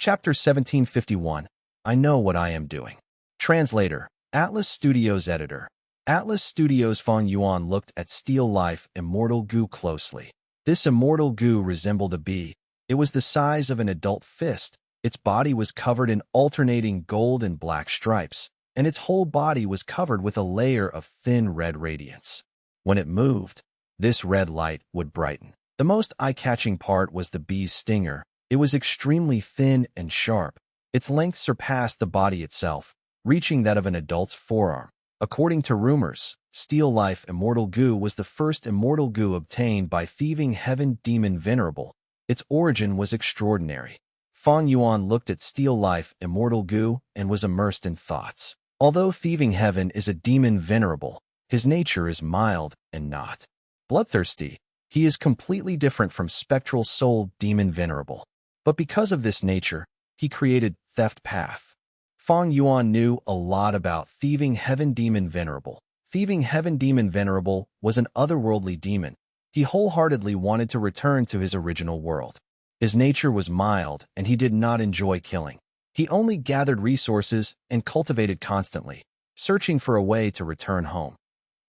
Chapter 1751. I Know What I Am Doing. Translator. Atlas Studios Editor. Atlas Studios Fang Yuan looked at Steel Life Immortal Goo closely. This immortal goo resembled a bee. It was the size of an adult fist. Its body was covered in alternating gold and black stripes, and its whole body was covered with a layer of thin red radiance. When it moved, this red light would brighten. The most eye-catching part was the bee's stinger. It was extremely thin and sharp. Its length surpassed the body itself, reaching that of an adult's forearm. According to rumors, Steel Life Immortal Goo was the first immortal goo obtained by thieving heaven demon Venerable. Its origin was extraordinary. Fang Yuan looked at Steel Life Immortal Goo and was immersed in thoughts. Although thieving heaven is a demon Venerable, his nature is mild and not bloodthirsty. He is completely different from spectral soul demon Venerable. But because of this nature, he created Theft Path. Fang Yuan knew a lot about thieving heaven demon Venerable. Thieving heaven demon Venerable was an otherworldly demon. He wholeheartedly wanted to return to his original world. His nature was mild, and he did not enjoy killing. He only gathered resources and cultivated constantly, searching for a way to return home.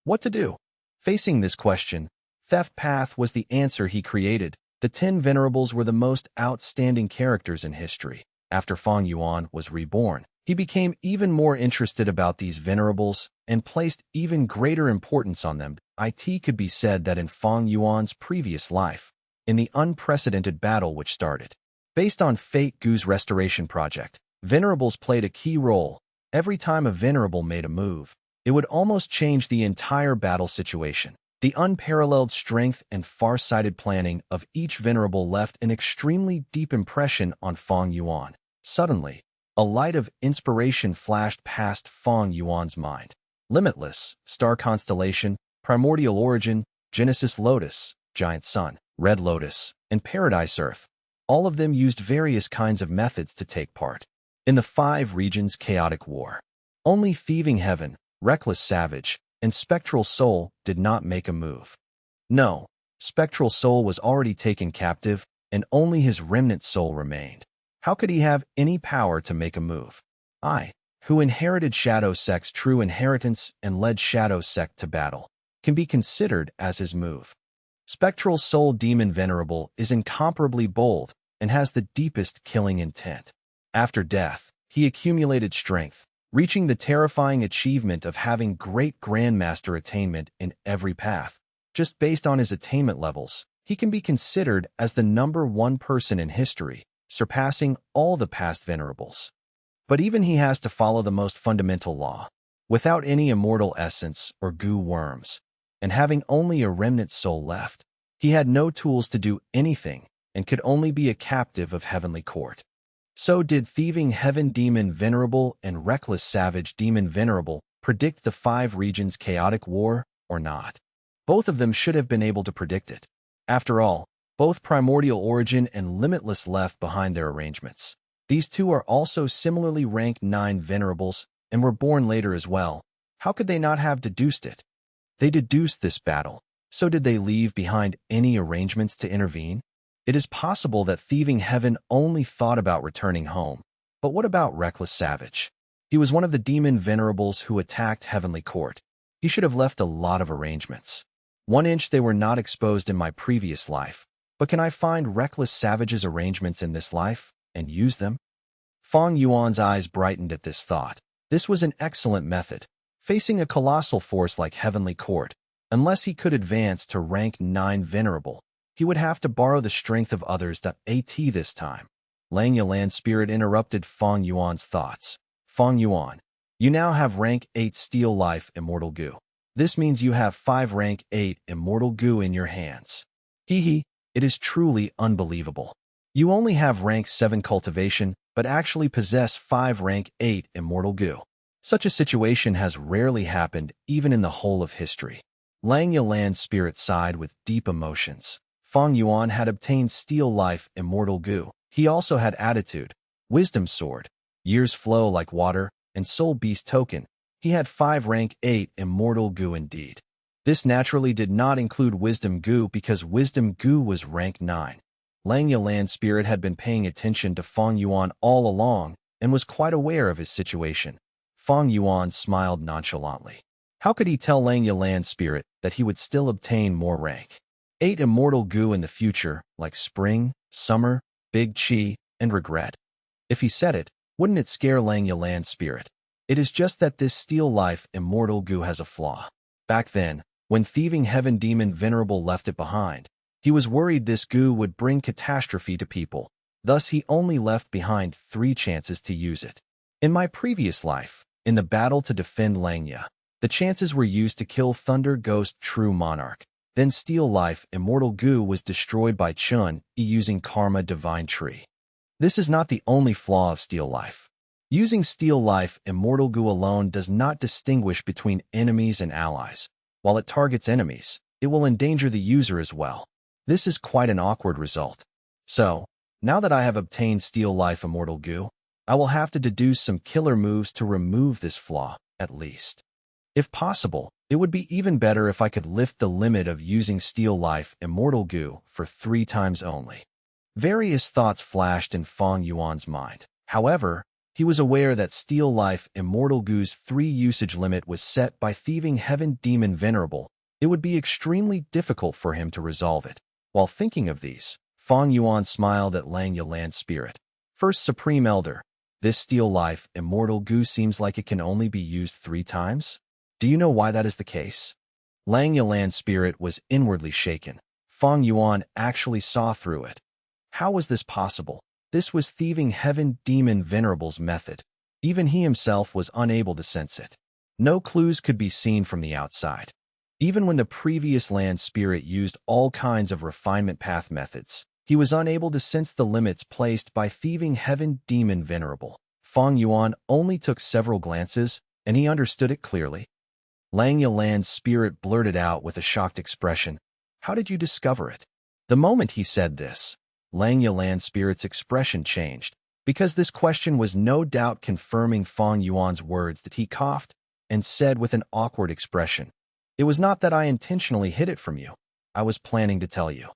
What to do? Facing this question, Theft Path was the answer he created. The 10 Venerables were the most outstanding characters in history. After Fang Yuan was reborn, he became even more interested about these Venerables and placed even greater importance on them. It could be said that in Fang Yuan's previous life, in the unprecedented battle which started, based on Fate Goo's restoration project, Venerables played a key role. Every time a Venerable made a move, it would almost change the entire battle situation. The unparalleled strength and far-sighted planning of each Venerable left an extremely deep impression on Fang Yuan. Suddenly, a light of inspiration flashed past Fang Yuan's mind. Limitless, Star Constellation, Primordial Origin, Genesis Lotus, Giant Sun, Red Lotus, and Paradise Earth. All of them used various kinds of methods to take part in the 5 regions' chaotic war. Only Thieving Heaven, Reckless Savage, and Spectral Soul did not make a move. No, Spectral Soul was already taken captive, and only his remnant soul remained. How could he have any power to make a move? I, who inherited Shadow Sect's true inheritance and led Shadow Sect to battle, can be considered as his move. Spectral Soul Demon Venerable is incomparably bold and has the deepest killing intent. After death, he accumulated strength, reaching the terrifying achievement of having great Grandmaster attainment in every path. Just based on his attainment levels, he can be considered as the #1 person in history, surpassing all the past Venerables. But even he has to follow the most fundamental law. Without any immortal essence or goo worms, and having only a remnant soul left, he had no tools to do anything and could only be a captive of Heavenly Court. So did Thieving Heaven Demon Venerable and Reckless Savage Demon Venerable predict the 5 regions' chaotic war or not? Both of them should have been able to predict it. After all, both Primordial Origin and Limitless left behind their arrangements. These two are also similarly ranked 9 Venerables and were born later as well. How could they not have deduced it? They deduced this battle. So did they leave behind any arrangements to intervene? It is possible that Thieving Heaven only thought about returning home. But what about Reckless Savage? He was one of the demon Venerables who attacked Heavenly Court. He should have left a lot of arrangements. 1 inch they were not exposed in my previous life. But can I find Reckless Savage's arrangements in this life and use them? Fang Yuan's eyes brightened at this thought. This was an excellent method. Facing a colossal force like Heavenly Court, unless he could advance to rank 9 Venerable, he would have to borrow the strength of others. At this time, Lang Yalan's spirit interrupted Fang Yuan's thoughts. Fang Yuan, you now have rank 8 Steel Life Immortal Goo. This means you have 5 rank 8 Immortal Goo in your hands. Hee, it is truly unbelievable. You only have rank 7 cultivation, but actually possess 5 rank 8 Immortal Goo. Such a situation has rarely happened even in the whole of history. Lang Yalan's spirit sighed with deep emotions. Fang Yuan had obtained Steel Life Immortal Goo. He also had Attitude, Wisdom Sword, Years Flow Like Water, and Soul Beast Token. He had 5 rank 8 Immortal Goo indeed. This naturally did not include Wisdom Goo because Wisdom Goo was rank 9. Langya Land Spirit had been paying attention to Fang Yuan all along and was quite aware of his situation. Fang Yuan smiled nonchalantly. How could he tell Langya Land Spirit that he would still obtain more rank? 8 immortal goo in the future, like spring, summer, big chi, and regret. If he said it, wouldn't it scare Langya Land Spirit? It is just that this steel life immortal goo has a flaw. Back then, when thieving heaven demon Venerable left it behind, he was worried this goo would bring catastrophe to people. Thus he only left behind 3 chances to use it. In my previous life, in the battle to defend Langya, the chances were used to kill Thunder Ghost True Monarch. Then Steel Life Immortal Goo was destroyed by Chun using Karma Divine Tree. This is not the only flaw of Steel Life. Using Steel Life Immortal Goo alone does not distinguish between enemies and allies. While it targets enemies, it will endanger the user as well. This is quite an awkward result. So, now that I have obtained Steel Life Immortal Goo, I will have to deduce some killer moves to remove this flaw, at least. If possible, it would be even better if I could lift the limit of using Steel Life Immortal Goo for 3 times only. Various thoughts flashed in Fang Yuan's mind. However, he was aware that Steel Life Immortal Goo's 3 usage limit was set by thieving heaven demon Venerable. It would be extremely difficult for him to resolve it. While thinking of these, Fang Yuan smiled at Langya Land Spirit. First Supreme Elder, this Steel Life Immortal Goo seems like it can only be used 3 times? Do you know why that is the case? Langya Land Spirit was inwardly shaken. Fang Yuan actually saw through it. How was this possible? This was thieving heaven demon Venerable's method. Even he himself was unable to sense it. No clues could be seen from the outside. Even when the previous land spirit used all kinds of refinement path methods, he was unable to sense the limits placed by thieving heaven demon Venerable. Fang Yuan only took several glances, and he understood it clearly. Langya Land Spirit blurted out with a shocked expression, "How did you discover it?" The moment he said this, Langya Land Spirit's expression changed, because this question was no doubt confirming Fang Yuan's words that he coughed and said with an awkward expression, "It was not that I intentionally hid it from you. I was planning to tell you."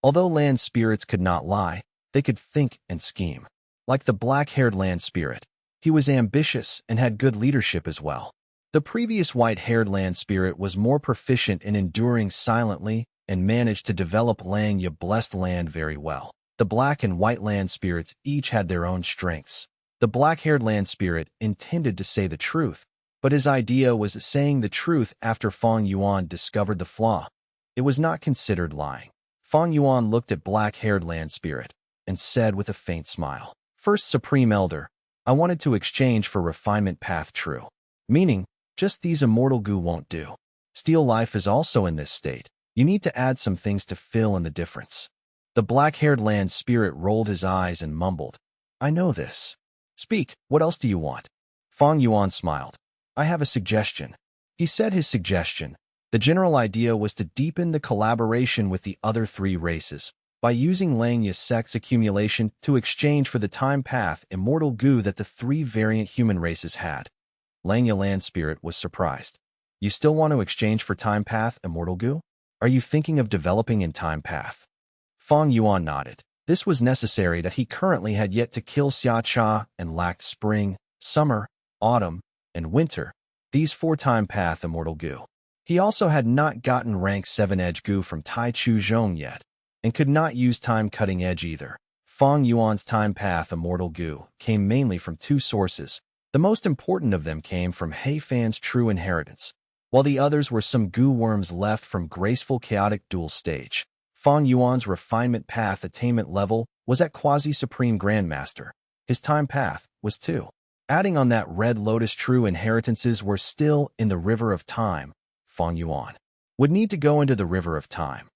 Although land spirits could not lie, they could think and scheme. Like the black-haired land spirit, he was ambitious and had good leadership as well. The previous white-haired land spirit was more proficient in enduring silently and managed to develop Langya blessed land very well. The black and white land spirits each had their own strengths. The black-haired land spirit intended to say the truth, but his idea was saying the truth after Fang Yuan discovered the flaw. It was not considered lying. Fang Yuan looked at black-haired land spirit and said with a faint smile, "First Supreme Elder, I wanted to exchange for refinement path true. Meaning, just these immortal goo won't do. Steel Life is also in this state. You need to add some things to fill in the difference." The black-haired land spirit rolled his eyes and mumbled, "I know this. Speak, what else do you want?" Fang Yuan smiled. "I have a suggestion." He said his suggestion. The general idea was to deepen the collaboration with the other 3 races by using Langya's sex accumulation to exchange for the time path immortal goo that the 3 variant human races had. Langya Land Spirit was surprised. "You still want to exchange for time path immortal goo? Are you thinking of developing in time path?" Fang Yuan nodded. This was necessary that he currently had yet to kill Xia Cha and lacked spring, summer, autumn, and winter, these 4 time path immortal goo. He also had not gotten rank 7 edge goo from Tai Chu Zhong yet, and could not use time cutting edge either. Fang Yuan's time path immortal goo came mainly from 2 sources. The most important of them came from He Fan's true inheritance, while the others were some goo worms left from graceful chaotic dual stage. Fang Yuan's refinement path attainment level was at quasi-supreme grandmaster. His time path was 2. Adding on that red lotus true inheritances were still in the river of time. Fang Yuan would need to go into the river of time.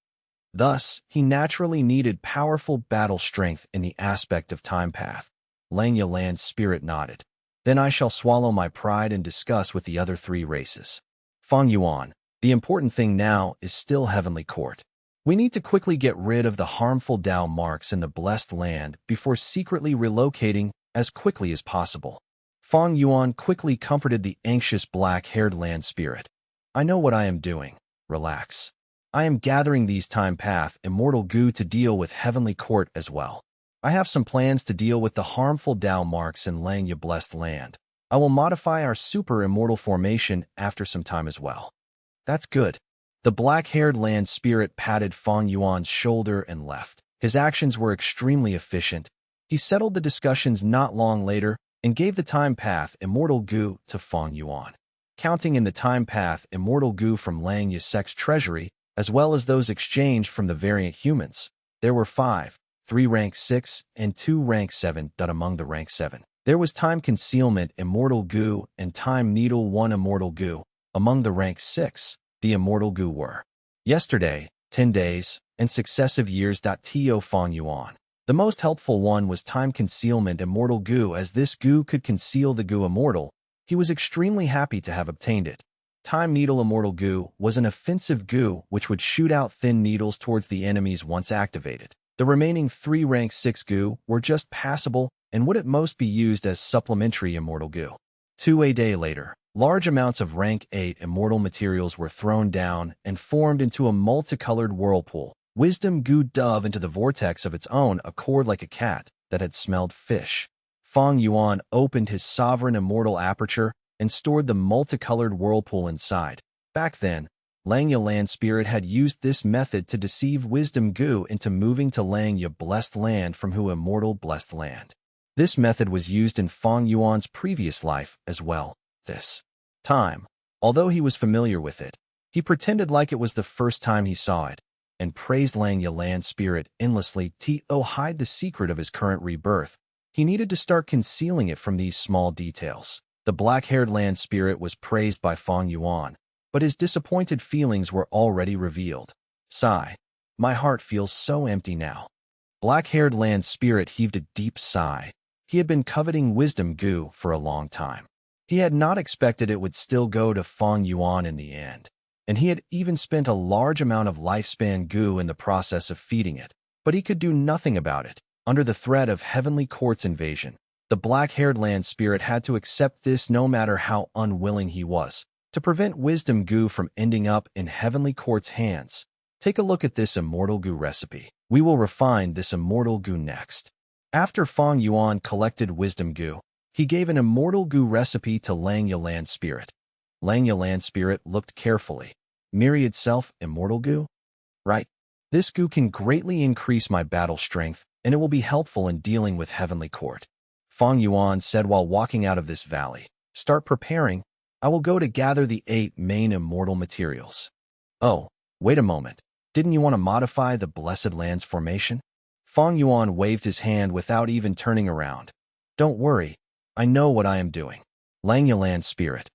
Thus, he naturally needed powerful battle strength in the aspect of time path. Langya Land Spirit nodded. "Then I shall swallow my pride and discuss with the other 3 races." Fang Yuan, the important thing now is still Heavenly Court. We need to quickly get rid of the harmful Tao marks in the blessed land before secretly relocating as quickly as possible. Fang Yuan quickly comforted the anxious black-haired land spirit. "I know what I am doing. Relax." I am gathering these time path immortal goo to deal with heavenly court as well. I have some plans to deal with the harmful Tao marks in Langya blessed land. I will modify our super immortal formation after some time as well. That's good. The black-haired land spirit patted Fang Yuan's shoulder and left. His actions were extremely efficient. He settled the discussions not long later and gave the time path immortal goo to Fang Yuan. Counting in the time path immortal goo from Langya sect's treasury, as well as those exchanged from the variant humans, there were 5, 3 rank 6, and 2 rank 7. Among the rank 7, there was time concealment immortal goo and time needle 1 immortal goo. Among the rank 6, the immortal goo were yesterday, 10 days, and successive years.To Fang Yuan. The most helpful one was time concealment immortal goo, as this goo could conceal the goo immortal. He was extremely happy to have obtained it. Time needle immortal goo was an offensive goo which would shoot out thin needles towards the enemies once activated. The remaining 3 rank 6 goo were just passable and would at most be used as supplementary immortal goo. 2 day later, large amounts of rank 8 immortal materials were thrown down and formed into a multicolored whirlpool. Wisdom goo dove into the vortex of its own accord like a cat that had smelled fish. Fang Yuan opened his sovereign immortal aperture and stored the multicolored whirlpool inside. Back then, Langya land spirit had used this method to deceive wisdom goo into moving to Langya blessed land from Hu immortal blessed land. This method was used in Fang Yuan's previous life as well. This time, although he was familiar with it, he pretended like it was the first time he saw it, and praised Langya land spirit endlessly to hide the secret of his current rebirth. He needed to start concealing it from these small details. The black-haired land spirit was praised by Fang Yuan, but his disappointed feelings were already revealed. Sigh. My heart feels so empty now. Black-haired land spirit heaved a deep sigh. He had been coveting wisdom goo for a long time. He had not expected it would still go to Fang Yuan in the end, and he had even spent a large amount of lifespan goo in the process of feeding it. But he could do nothing about it. Under the threat of heavenly court's invasion, the black-haired land spirit had to accept this no matter how unwilling he was, to prevent wisdom goo from ending up in heavenly court's hands. Take a look at this immortal goo recipe. We will refine this immortal goo next. After Fang Yuan collected wisdom goo, he gave an immortal goo recipe to Langya land spirit. Langya land spirit looked carefully. Myriad self immortal goo? Right. This goo can greatly increase my battle strength, and it will be helpful in dealing with heavenly court. Fang Yuan said while walking out of this valley. Start preparing. I will go to gather the 8 main immortal materials. Oh, wait a moment. Didn't you want to modify the blessed land's formation? Fang Yuan waved his hand without even turning around. Don't worry. I know what I am doing. Langya land spirit.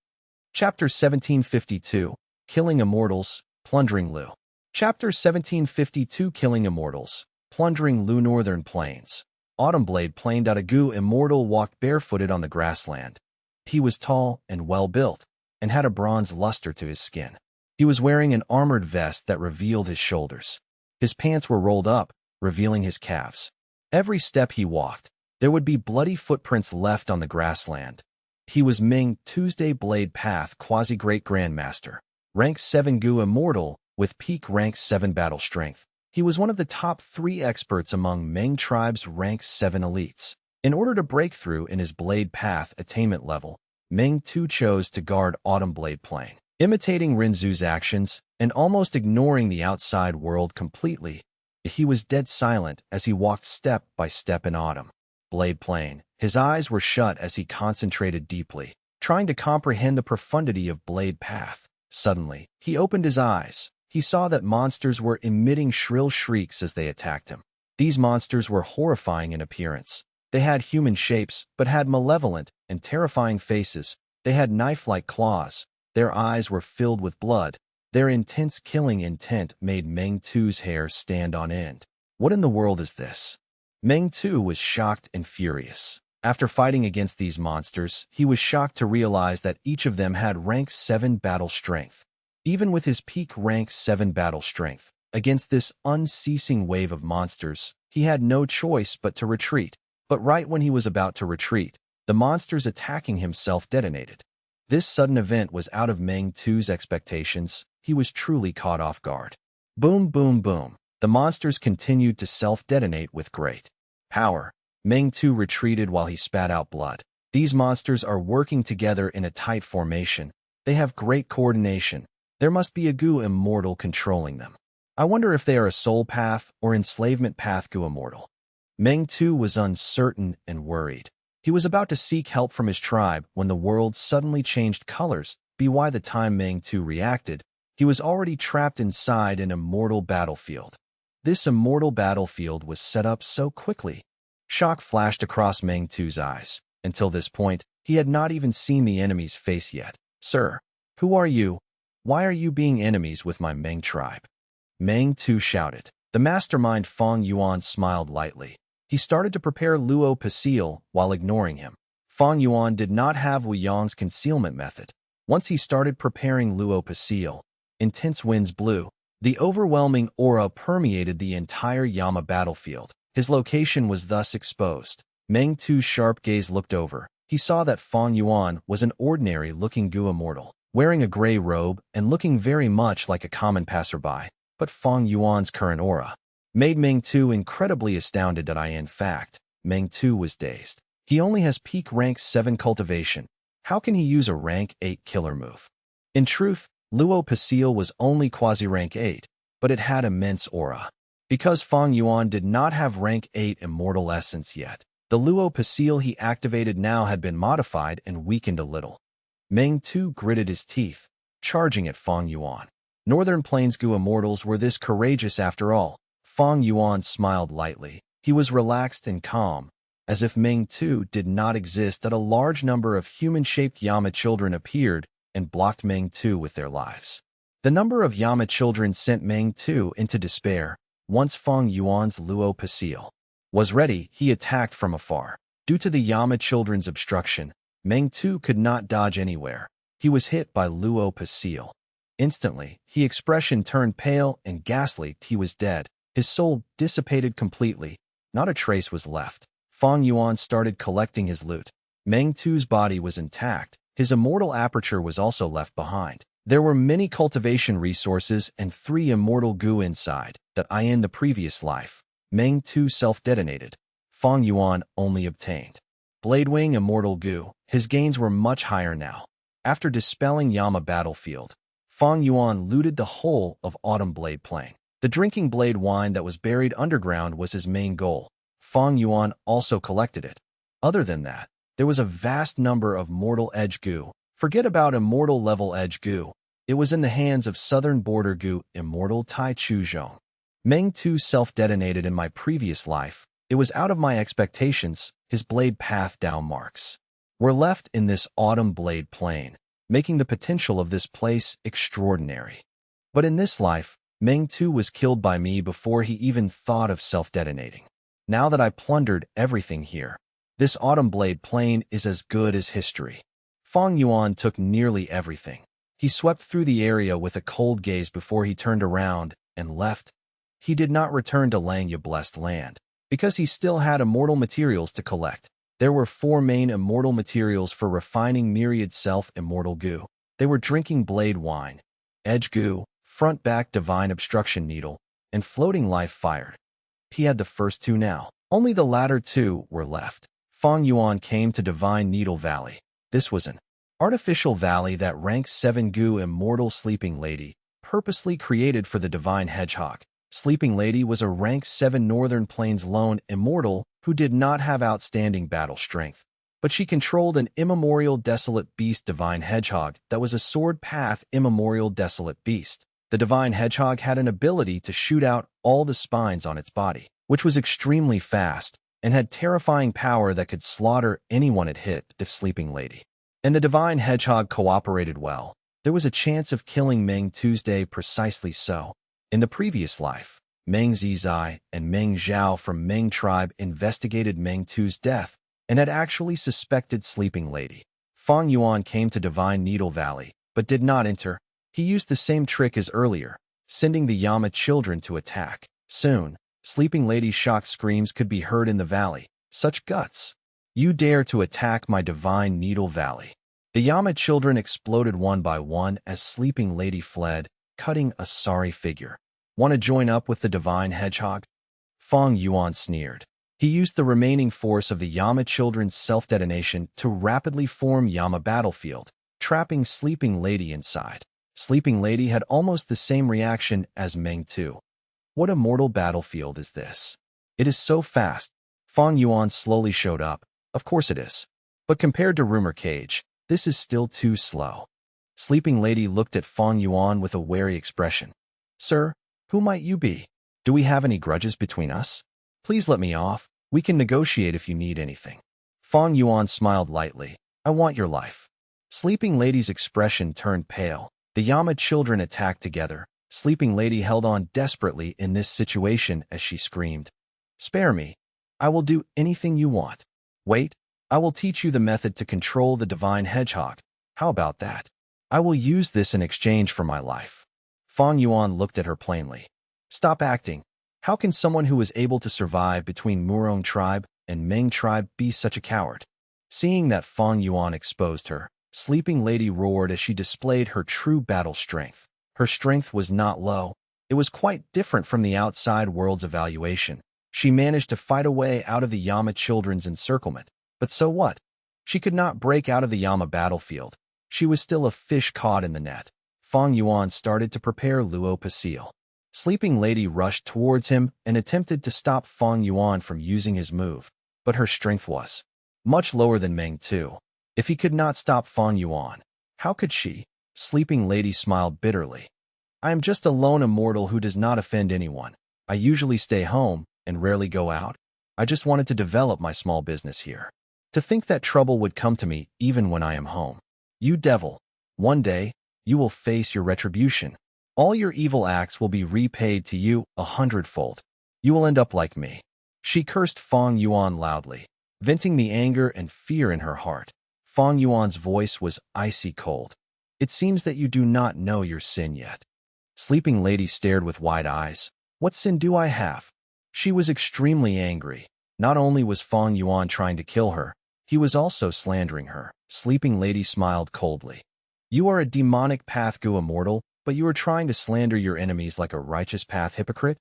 Chapter 1752, Killing Immortals, Plundering Lu. Chapter 1752, Killing Immortals, Plundering Lu. Northern Plains. Autumnblade Plain. A goo immortal walked barefooted on the grassland. He was tall and well-built, and had a bronze luster to his skin. He was wearing an armored vest that revealed his shoulders. His pants were rolled up, revealing his calves. Every step he walked, there would be bloody footprints left on the grassland. He was Ming Tuesday Blade Path Quasi-Great Grandmaster, rank 7 goo immortal, with peak rank 7 battle strength. He was one of the top 3 experts among Meng tribe's rank 7 elites. In order to break through in his blade path attainment level, Meng Tu chose to guard Autumnblade Plain, imitating Rinzu's actions and almost ignoring the outside world completely. He was dead silent as he walked step by step in Autumn Blade Plain. His eyes were shut as he concentrated deeply, trying to comprehend the profundity of Blade Path. Suddenly, he opened his eyes. He saw that monsters were emitting shrill shrieks as they attacked him. These monsters were horrifying in appearance. They had human shapes, but had malevolent and terrifying faces. They had knife-like claws. Their eyes were filled with blood. Their intense killing intent made Meng Tu's hair stand on end. What in the world is this? Meng Tu was shocked and furious. After fighting against these monsters, he was shocked to realize that each of them had rank 7 battle strength. Even with his peak rank 7 battle strength, against this unceasing wave of monsters, he had no choice but to retreat. But right when he was about to retreat, the monsters attacking him self-detonated. This sudden event was out of Meng Tu's expectations. He was truly caught off guard. Boom, boom, boom. The monsters continued to self-detonate with great power. Meng Tu retreated while he spat out blood. These monsters are working together in a tight formation. They have great coordination. There must be a Gu immortal controlling them. I wonder if they are a soul path or enslavement path Gu immortal. Meng Tu was uncertain and worried. He was about to seek help from his tribe when the world suddenly changed colors. By the time Meng Tu reacted, he was already trapped inside an immortal battlefield. This immortal battlefield was set up so quickly. Shock flashed across Meng Tu's eyes. Until this point, he had not even seen the enemy's face yet. Sir, who are you? Why are you being enemies with my Meng tribe? Meng Tu shouted. The mastermind Fang Yuan smiled lightly. He started to prepare Luo Pasil while ignoring him. Fang Yuan did not have Wu Yang's concealment method. Once he started preparing Luo Pasil, intense winds blew. The overwhelming aura permeated the entire Yama battlefield. His location was thus exposed. Meng Tu's sharp gaze looked over. He saw that Fang Yuan was an ordinary-looking Gu immortal, wearing a gray robe and looking very much like a common passerby. But Fang Yuan's current aura made Meng Tu incredibly astounded. In fact, Meng Tu was dazed. He only has peak rank 7 cultivation. How can he use a rank 8 killer move? In truth, Luo Pasil was only quasi-rank 8, but it had immense aura. Because Fang Yuan did not have rank 8 immortal essence yet, the Luo Pasil he activated now had been modified and weakened a little. Meng Tu gritted his teeth, charging at Fang Yuan. Northern Plains Gu immortals were this courageous after all. Fang Yuan smiled lightly. He was relaxed and calm, as if Meng Tu did not exist. That a large number of human-shaped Yama children appeared and blocked Meng Tu with their lives. The number of Yama children sent Meng Tu into despair. Once Fang Yuan's Luo Pasil was ready, he attacked from afar. Due to the Yama children's obstruction, Meng Tu could not dodge anywhere. He was hit by Luo Pasil. Instantly, his expression turned pale and ghastly. He was dead. His soul dissipated completely. Not a trace was left. Fang Yuan started collecting his loot. Meng Tu's body was intact. His immortal aperture was also left behind. There were many cultivation resources and 3 immortal Gu inside that in the previous life, Meng Tu self-detonated. Fang Yuan only obtained Bladewing immortal Gu. His gains were much higher now. After dispelling Yama battlefield, Fang Yuan looted the whole of Autumn Blade Plain. The drinking blade wine that was buried underground was his main goal. Fang Yuan also collected it. Other than that, there was a vast number of mortal edge Gu. Forget about immortal level edge Gu. It was in the hands of southern border Gu immortal Tai Chu Zhong. Meng Tu self-detonated in my previous life. It was out of my expectations. His blade path down marks were left in this autumn blade plain, making the potential of this place extraordinary. But in this life, Meng Tu was killed by me before he even thought of self-detonating. Now that I plundered everything here, this autumn blade plain is as good as history. Fang Yuan took nearly everything. He swept through the area with a cold gaze before he turned around and left. He did not return to Langya Blessed Land, because he still had immortal materials to collect. There were 4 main immortal materials for refining myriad self-immortal Gu. They were drinking blade wine, edge Gu, front-back divine obstruction needle, and floating life fired. He had the first 2 now. Only the latter 2 were left. Fang Yuan came to Divine Needle Valley. This was an artificial valley that ranks 7 Gu immortal Sleeping Lady, purposely created for the Divine Hedgehog. Sleeping Lady was a rank 7 Northern Plains lone immortal who did not have outstanding battle strength, but she controlled an immemorial desolate beast Divine Hedgehog that was a sword path immemorial desolate beast. The Divine Hedgehog had an ability to shoot out all the spines on its body, which was extremely fast and had terrifying power that could slaughter anyone it hit if Sleeping Lady and the Divine Hedgehog cooperated well. There was a chance of killing Meng Tuesday precisely so. In the previous life, Meng Zizai and Meng Zhao from Meng tribe investigated Meng Tu's death and had actually suspected Sleeping Lady. Fang Yuan came to Divine Needle Valley, but did not enter. He used the same trick as earlier, sending the Yama children to attack. Soon, Sleeping Lady's shocked screams could be heard in the valley. Such guts! You dare to attack my Divine Needle Valley. The Yama children exploded one by one as Sleeping Lady fled, cutting a sorry figure. Want to join up with the divine hedgehog? Fang Yuan sneered. He used the remaining force of the Yama children's self-detonation to rapidly form Yama battlefield, trapping Sleeping Lady inside. Sleeping Lady had almost the same reaction as Meng too. What a mortal battlefield is this? It is so fast. Fang Yuan slowly showed up. Of course it is. But compared to Rumor Cage, this is still too slow. Sleeping Lady looked at Fang Yuan with a wary expression. Sir, who might you be? Do we have any grudges between us? Please let me off. We can negotiate if you need anything. Fang Yuan smiled lightly. I want your life. Sleeping Lady's expression turned pale. The Yama children attacked together. Sleeping Lady held on desperately in this situation as she screamed. Spare me. I will do anything you want. Wait, I will teach you the method to control the divine hedgehog. How about that? I will use this in exchange for my life. Fang Yuan looked at her plainly. Stop acting. How can someone who was able to survive between Murong tribe and Meng tribe be such a coward? Seeing that Fang Yuan exposed her, Sleeping Lady roared as she displayed her true battle strength. Her strength was not low. It was quite different from the outside world's evaluation. She managed to fight a way out of the Yama children's encirclement. But so what? She could not break out of the Yama battlefield. She was still a fish caught in the net. Fang Yuan started to prepare Luo Pasil. Sleeping Lady rushed towards him and attempted to stop Fang Yuan from using his move. But her strength was much lower than Meng too. If he could not stop Fang Yuan, how could she? Sleeping Lady smiled bitterly. I am just a lone immortal who does not offend anyone. I usually stay home and rarely go out. I just wanted to develop my small business here. To think that trouble would come to me even when I am home. You devil, one day, you will face your retribution. All your evil acts will be repaid to you 100-fold. You will end up like me. She cursed Fang Yuan loudly, venting the anger and fear in her heart. Fang Yuan's voice was icy cold. It seems that you do not know your sin yet. Sleeping Lady stared with wide eyes. What sin do I have? She was extremely angry. Not only was Fang Yuan trying to kill her, he was also slandering her. Sleeping Lady smiled coldly. You are a demonic path Gu immortal, but you are trying to slander your enemies like a righteous path hypocrite?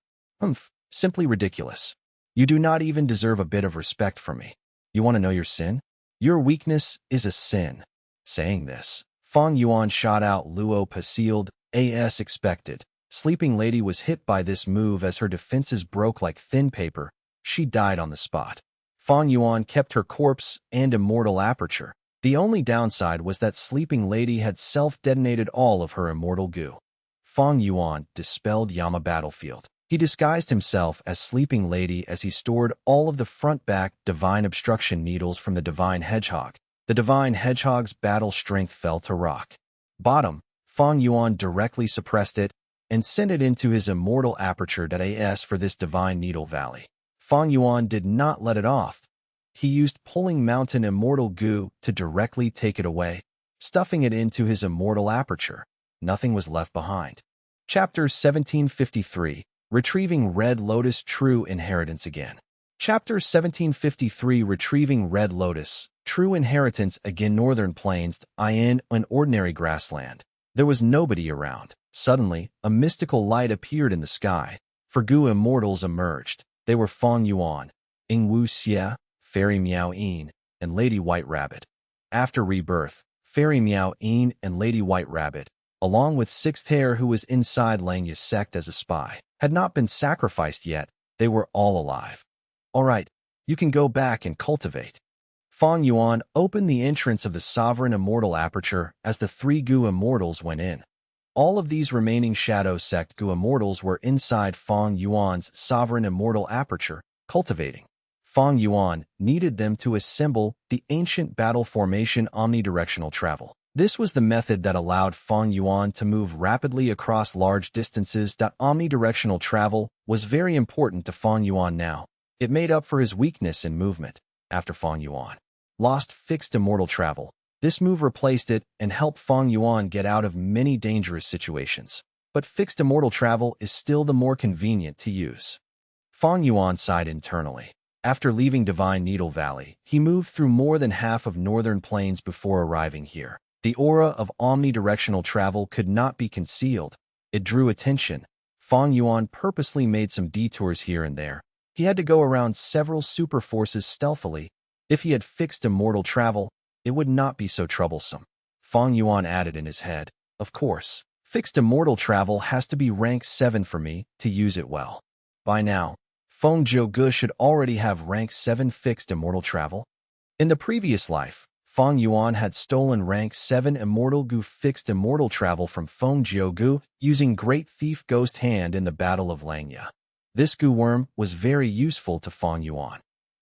Simply ridiculous. You do not even deserve a bit of respect from me. You want to know your sin? Your weakness is a sin. Saying this, Fang Yuan shot out Luo Pasiled, as expected. Sleeping Lady was hit by this move as her defenses broke like thin paper. She died on the spot. Fang Yuan kept her corpse and immortal aperture. The only downside was that Sleeping Lady had self-detonated all of her immortal goo. Fang Yuan dispelled Yama battlefield. He disguised himself as Sleeping Lady as he stored all of the front-back divine obstruction needles from the divine hedgehog. The divine hedgehog's battle strength fell to rock bottom. Fang Yuan directly suppressed it and sent it into his immortal aperture.As for this divine needle valley. Fang Yuan did not let it off. He used pulling mountain immortal goo to directly take it away, stuffing it into his immortal aperture. Nothing was left behind. Chapter 1753, Retrieving Red Lotus True Inheritance Again. Chapter 1753, Retrieving Red Lotus, True Inheritance Again. Northern Plains, in an ordinary grassland. There was nobody around. Suddenly, a mystical light appeared in the sky. For Gu immortals emerged. They were Fang Yuan, Ing Wu Xie, Fairy Miao Yin, and Lady White Rabbit. After rebirth, Fairy Miao Yin and Lady White Rabbit, along with Sixth Hair who was inside Langya's sect as a spy, had not been sacrificed yet. They were all alive. All right, you can go back and cultivate. Fang Yuan opened the entrance of the sovereign immortal aperture as the three Gu immortals went in. All of these remaining Shadow Sect Gu immortals were inside Fang Yuan's sovereign immortal aperture, cultivating. Fang Yuan needed them to assemble the ancient battle formation omnidirectional travel. This was the method that allowed Fang Yuan to move rapidly across large distances. Omnidirectional travel was very important to Fang Yuan now. It made up for his weakness in movement. After Fang Yuan lost fixed immortal travel, this move replaced it and helped Fang Yuan get out of many dangerous situations. But fixed immortal travel is still the more convenient to use. Fang Yuan sighed internally. After leaving Divine Needle Valley, he moved through more than half of Northern Plains before arriving here. The aura of omnidirectional travel could not be concealed. It drew attention. Fang Yuan purposely made some detours here and there. He had to go around several super forces stealthily. If he had fixed immortal travel, it would not be so troublesome. Fang Yuan added in his head, of course, fixed immortal travel has to be rank 7 for me to use it well. By now, Feng Zhouge should already have rank 7 fixed immortal travel. In the previous life, Fang Yuan had stolen rank 7 immortal gu fixed immortal travel from Feng Zhouge using Great Thief Ghost Hand in the Battle of Langya. This gu worm was very useful to Fang Yuan.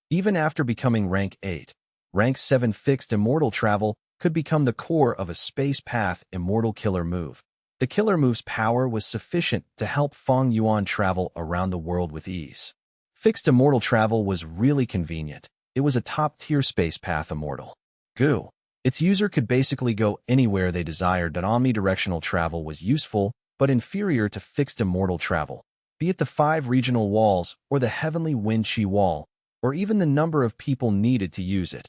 Even after becoming rank 8, rank 7 fixed immortal travel could become the core of a space path immortal killer move. The killer move's power was sufficient to help Fang Yuan travel around the world with ease. Fixed immortal travel was really convenient. It was a top-tier space path immortal gu. Its user could basically go anywhere they desired. That omnidirectional travel was useful, but inferior to fixed immortal travel, be it the 5 regional walls or the heavenly wind chi wall, or even the number of people needed to use it.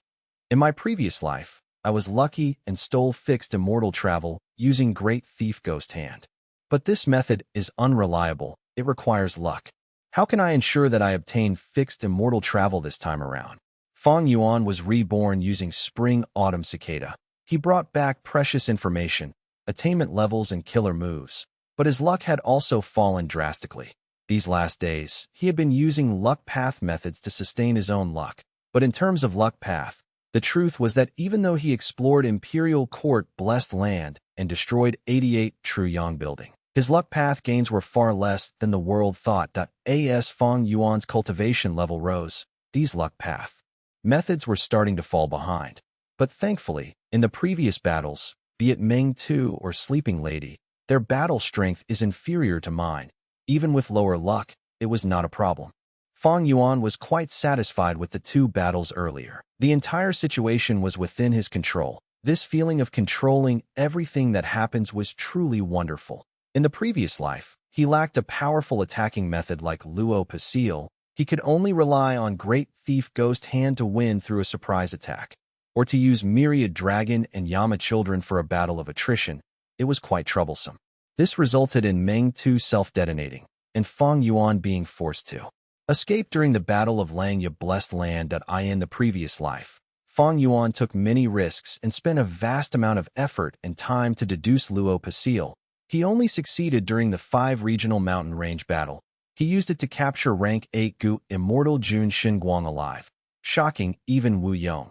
In my previous life, I was lucky and stole fixed immortal travel using Great Thief Ghost Hand. But this method is unreliable. It requires luck. How can I ensure that I obtain fixed immortal travel this time around? Fang Yuan was reborn using Spring-Autumn Cicada. He brought back precious information, attainment levels, and killer moves. But his luck had also fallen drastically. These last days, he had been using luck path methods to sustain his own luck. But in terms of luck path, the truth was that even though he explored Imperial Court Blessed Land and destroyed 88 True Yang building, his luck path gains were far less than the world thought. As Fang Yuan's cultivation level rose, these luck path methods were starting to fall behind. But thankfully, in the previous battles, be it Meng Tu or Sleeping Lady, their battle strength is inferior to mine. Even with lower luck, it was not a problem. Fang Yuan was quite satisfied with the 2 battles earlier. The entire situation was within his control. This feeling of controlling everything that happens was truly wonderful. In the previous life, he lacked a powerful attacking method like Luo Pasil. He could only rely on Great Thief Ghost Hand to win through a surprise attack, or to use Myriad Dragon and Yama Children for a battle of attrition. It was quite troublesome. This resulted in Meng Tu self-detonating, and Fang Yuan being forced to escape during the Battle of Langya Blessed Land. In the previous life, Fang Yuan took many risks and spent a vast amount of effort and time to deduce Luo Pasil. He only succeeded during the 5 regional mountain range battle. He used it to capture rank 8 gu immortal Jun Xinguang alive, shocking even Wu Yong.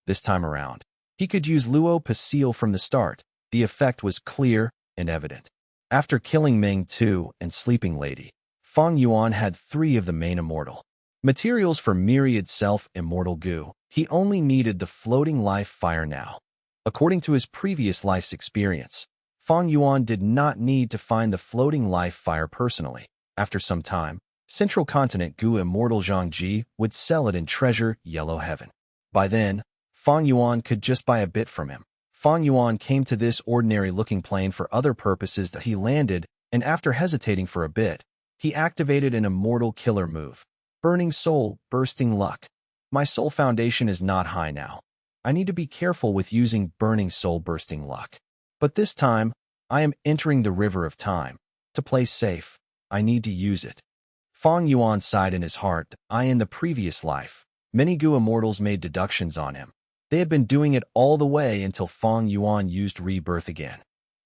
This time around, he could use Luo Pasil from the start. The effect was clear and evident. After killing Meng Tu and Sleeping Lady, Fang Yuan had 3 of the main immortal materials for Myriad Self-Immortal Gu. He only needed the floating life fire now. According to his previous life's experience, Fang Yuan did not need to find the floating life fire personally. After some time, Central Continent Gu Immortal Zhangji would sell it in Treasure Yellow Heaven. By then, Fang Yuan could just buy a bit from him. Fang Yuan came to this ordinary-looking plane for other purposes that he landed, and after hesitating for a bit, he activated an immortal killer move. Burning Soul, Bursting Luck. My soul foundation is not high now. I need to be careful with using Burning Soul, Bursting Luck. But this time, I am entering the river of time. To play safe, I need to use it. Fang Yuan sighed in his heart. In the previous life, many Gu immortals made deductions on him. They had been doing it all the way until Fang Yuan used rebirth again.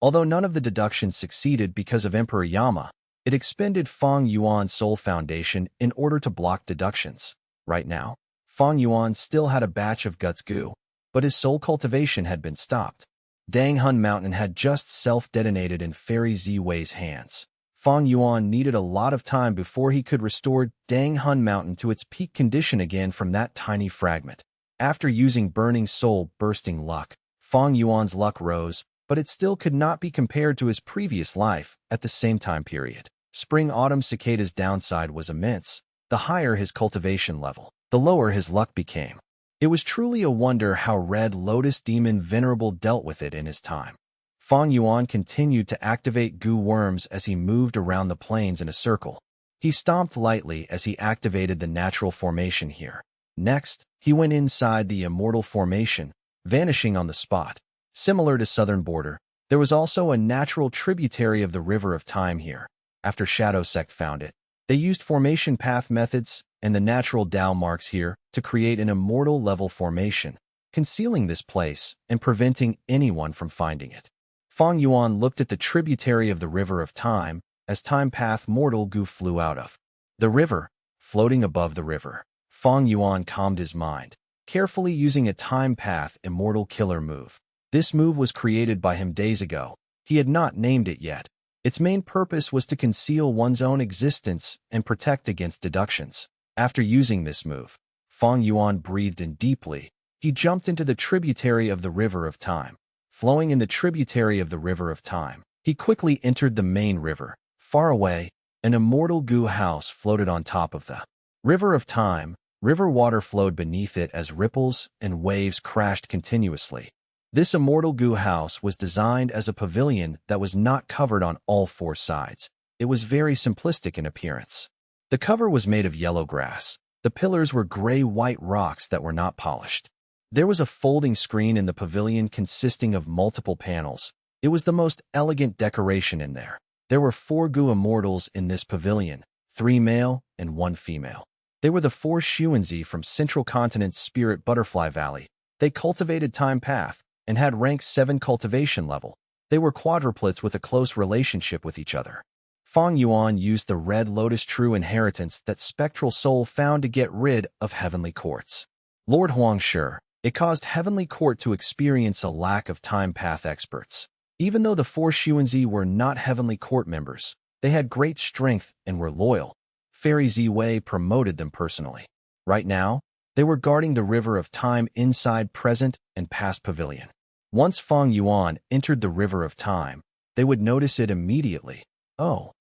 Although none of the deductions succeeded because of Emperor Yama, it expended Fang Yuan's soul foundation in order to block deductions. Right now, Fang Yuan still had a batch of Guts Gu, but his soul cultivation had been stopped. Dang Hun Mountain had just self-detonated in Fairy Ziwei's hands. Fang Yuan needed a lot of time before he could restore Dang Hun Mountain to its peak condition again from that tiny fragment. After using Burning Soul, Bursting Luck, Fang Yuan's luck rose, but it still could not be compared to his previous life at the same time period. Spring-Autumn Cicada's downside was immense. The higher his cultivation level, the lower his luck became. It was truly a wonder how Red Lotus Demon Venerable dealt with it in his time. Fang Yuan continued to activate Gu worms as he moved around the plains in a circle. He stomped lightly as he activated the natural formation here. Next, he went inside the immortal formation, vanishing on the spot. Similar to Southern Border, there was also a natural tributary of the River of Time here. after Shadow Sect found it. They used formation path methods and the natural Tao marks here to create an immortal level formation, concealing this place and preventing anyone from finding it. Fang Yuan looked at the tributary of the river of time as time path mortal Gu flew out of the river, floating above the river. Fang Yuan calmed his mind, carefully using a time path immortal killer move. This move was created by him days ago. He had not named it yet. Its main purpose was to conceal one's own existence and protect against deductions. After using this move, Fang Yuan breathed in deeply. He jumped into the tributary of the river of time. Flowing in the tributary of the river of time, he quickly entered the main river. Far away, an immortal Gu house floated on top of the river of time. River water flowed beneath it as ripples and waves crashed continuously. This immortal Gu house was designed as a pavilion that was not covered on all four sides. It was very simplistic in appearance. The cover was made of yellow grass. The pillars were gray-white rocks that were not polished. There was a folding screen in the pavilion consisting of multiple panels. It was the most elegant decoration in there. There were 4 Gu immortals in this pavilion, 3 male and 1 female. They were the 4 Xuanzi from Central Continent's Spirit Butterfly Valley. They cultivated time path and had rank 7 cultivation level. They were quadruplets with a close relationship with each other. Fang Yuan used the red lotus true inheritance that spectral soul found to get rid of heavenly courts. Lord Huang sure, it caused heavenly court to experience a lack of time path experts. Even though the 4 Xuanzi were not heavenly court members, they had great strength and were loyal. Fairy Ziwei promoted them personally. Right now, they were guarding the river of time inside present and past pavilion. Once Fang Yuan entered the river of time, they would notice it immediately. Oh.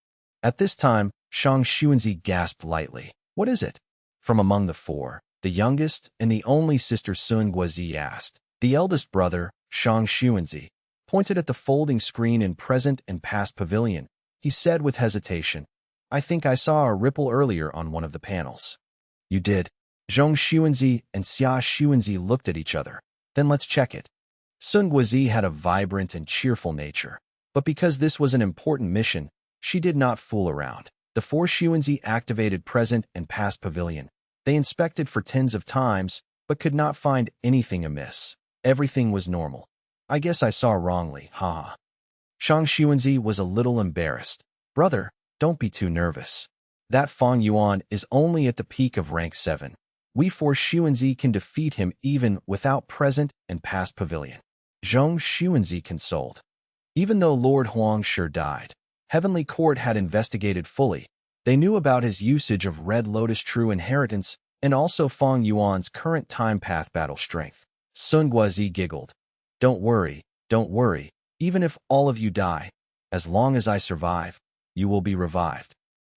At this time, Shang Xuanzi gasped lightly. What is it? From among the 4, the youngest and the only sister Sun Guozi asked. The eldest brother, Shang Xuanzi, pointed at the folding screen in present and past pavilion. He said with hesitation, I think I saw a ripple earlier on one of the panels. You did. Zhong Xuanzi and Xia Xuanzi looked at each other. Then let's check it. Sun Guozi had a vibrant and cheerful nature. But because this was an important mission, she did not fool around. The 4 Xuanzi activated present and past pavilion. They inspected for tens of times, but could not find anything amiss. Everything was normal. I guess I saw wrongly, haha. Shang Xuanzi was a little embarrassed. Brother, don't be too nervous. That Fang Yuan is only at the peak of rank 7. We 4 Xuanzi can defeat him even without present and past pavilion. Zhong Xuanzi consoled. Even though Lord Huang sure died, Heavenly Court had investigated fully. They knew about his usage of Red Lotus True Inheritance and also Fang Yuan's current time path battle strength. Sun Guozi giggled. Don't worry, even if all of you die, as long as I survive, you will be revived.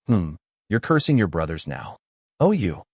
You're cursing your brothers now. Oh, you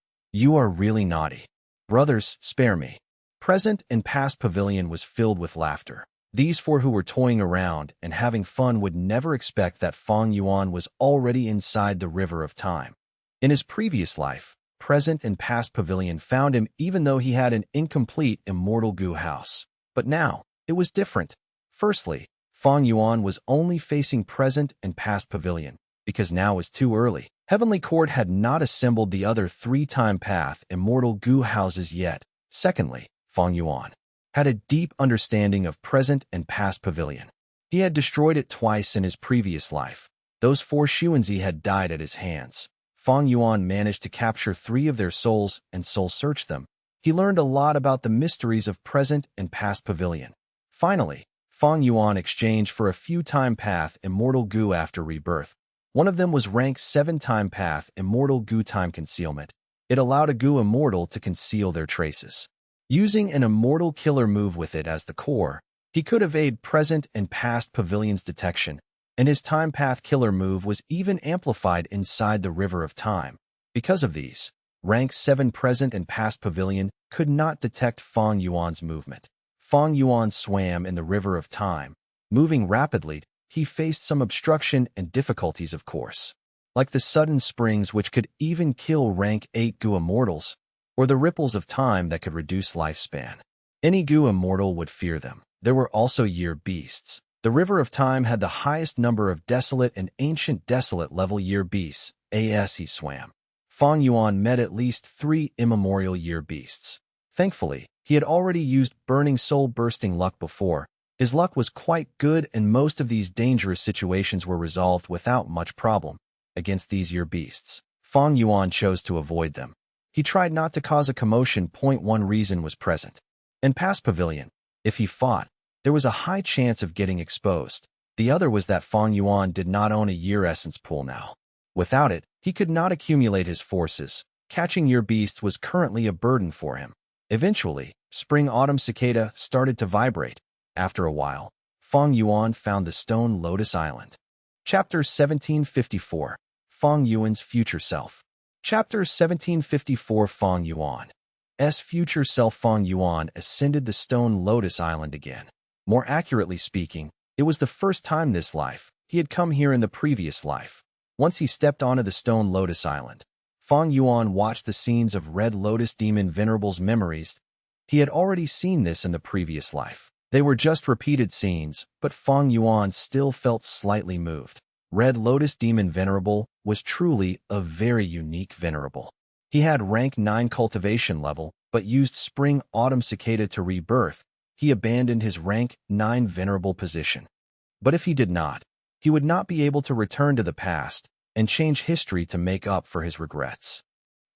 are really naughty. Brothers, spare me. Present and past pavilion was filled with laughter. These 4 who were toying around and having fun would never expect that Fang Yuan was already inside the river of time. In his previous life, present and past pavilion found him even though he had an incomplete immortal Gu house. But now, it was different. Firstly, Fang Yuan was only facing present and past pavilion, because now was too early. Heavenly Court had not assembled the other 3 time path immortal Gu houses yet. Secondly, Fang Yuan had a deep understanding of present and past pavilion. He had destroyed it twice in his previous life. Those 4 Xuanzi had died at his hands. Fang Yuan managed to capture 3 of their souls and soul-search them. He learned a lot about the mysteries of present and past pavilion. Finally, Fang Yuan exchanged for a few time path immortal Gu after rebirth. One of them was rank 7 time path immortal Gu time concealment. It allowed a Gu immortal to conceal their traces. Using an immortal killer move with it as the core, he could evade present and past pavilion's detection, and his time path killer move was even amplified inside the river of time. Because of these, rank 7 present and past pavilion could not detect Fang Yuan's movement. Fang Yuan swam in the river of time. Moving rapidly, he faced some obstruction and difficulties, of course, like the sudden springs which could even kill rank 8 Gu immortals, or the ripples of time that could reduce lifespan. Any Gu immortal would fear them. There were also year beasts. The River of Time had the highest number of desolate and ancient desolate level year beasts, as he swam. Fang Yuan met at least 3 immemorial year beasts. Thankfully, he had already used burning soul-bursting luck before. His luck was quite good and most of these dangerous situations were resolved without much problem. Against these year beasts, Fang Yuan chose to avoid them. He tried not to cause a commotion. One reason was present. In past pavilion, if he fought, there was a high chance of getting exposed. The other was that Fang Yuan did not own a year essence pool now. Without it, he could not accumulate his forces. Catching year beasts was currently a burden for him. Eventually, spring-autumn cicada started to vibrate. After a while, Fang Yuan found the stone Lotus Island. Chapter 1754. Fang Yuan's Future Self. Chapter 1754. Fang Yuan's future self. Fang Yuan ascended the stone Lotus Island again. More accurately speaking, it was the first time this life. He had come here in the previous life. Once he stepped onto the stone Lotus Island, Fang Yuan watched the scenes of Red Lotus Demon Venerable's memories. He had already seen this in the previous life. They were just repeated scenes, but Fang Yuan still felt slightly moved. Red Lotus Demon Venerable was truly a very unique venerable. He had rank 9 cultivation level, but used spring-autumn cicada to rebirth. He abandoned his rank 9 venerable position. But if he did not, he would not be able to return to the past and change history to make up for his regrets.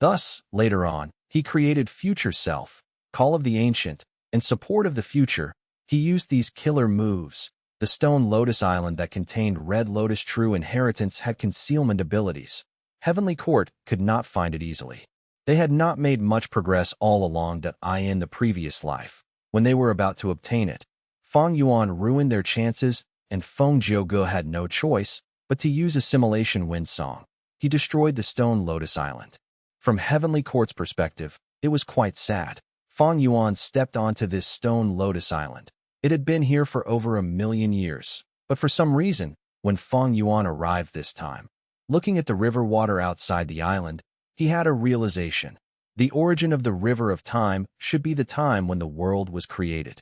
Thus, later on, he created Future Self, Call of the Ancient, in support of the future. He used these killer moves. The stone Lotus Island that contained Red Lotus True Inheritance had concealment abilities. Heavenly Court could not find it easily. They had not made much progress all along in the previous life. When they were about to obtain it, Fang Yuan ruined their chances, and Feng Jiuge had no choice but to use assimilation wind song. He destroyed the stone Lotus Island. From Heavenly Court's perspective, it was quite sad. Fang Yuan stepped onto this stone Lotus Island. It had been here for over 1,000,000 years, but for some reason, when Fang Yuan arrived this time, looking at the river water outside the island, he had a realization. The origin of the River of Time should be the time when the world was created.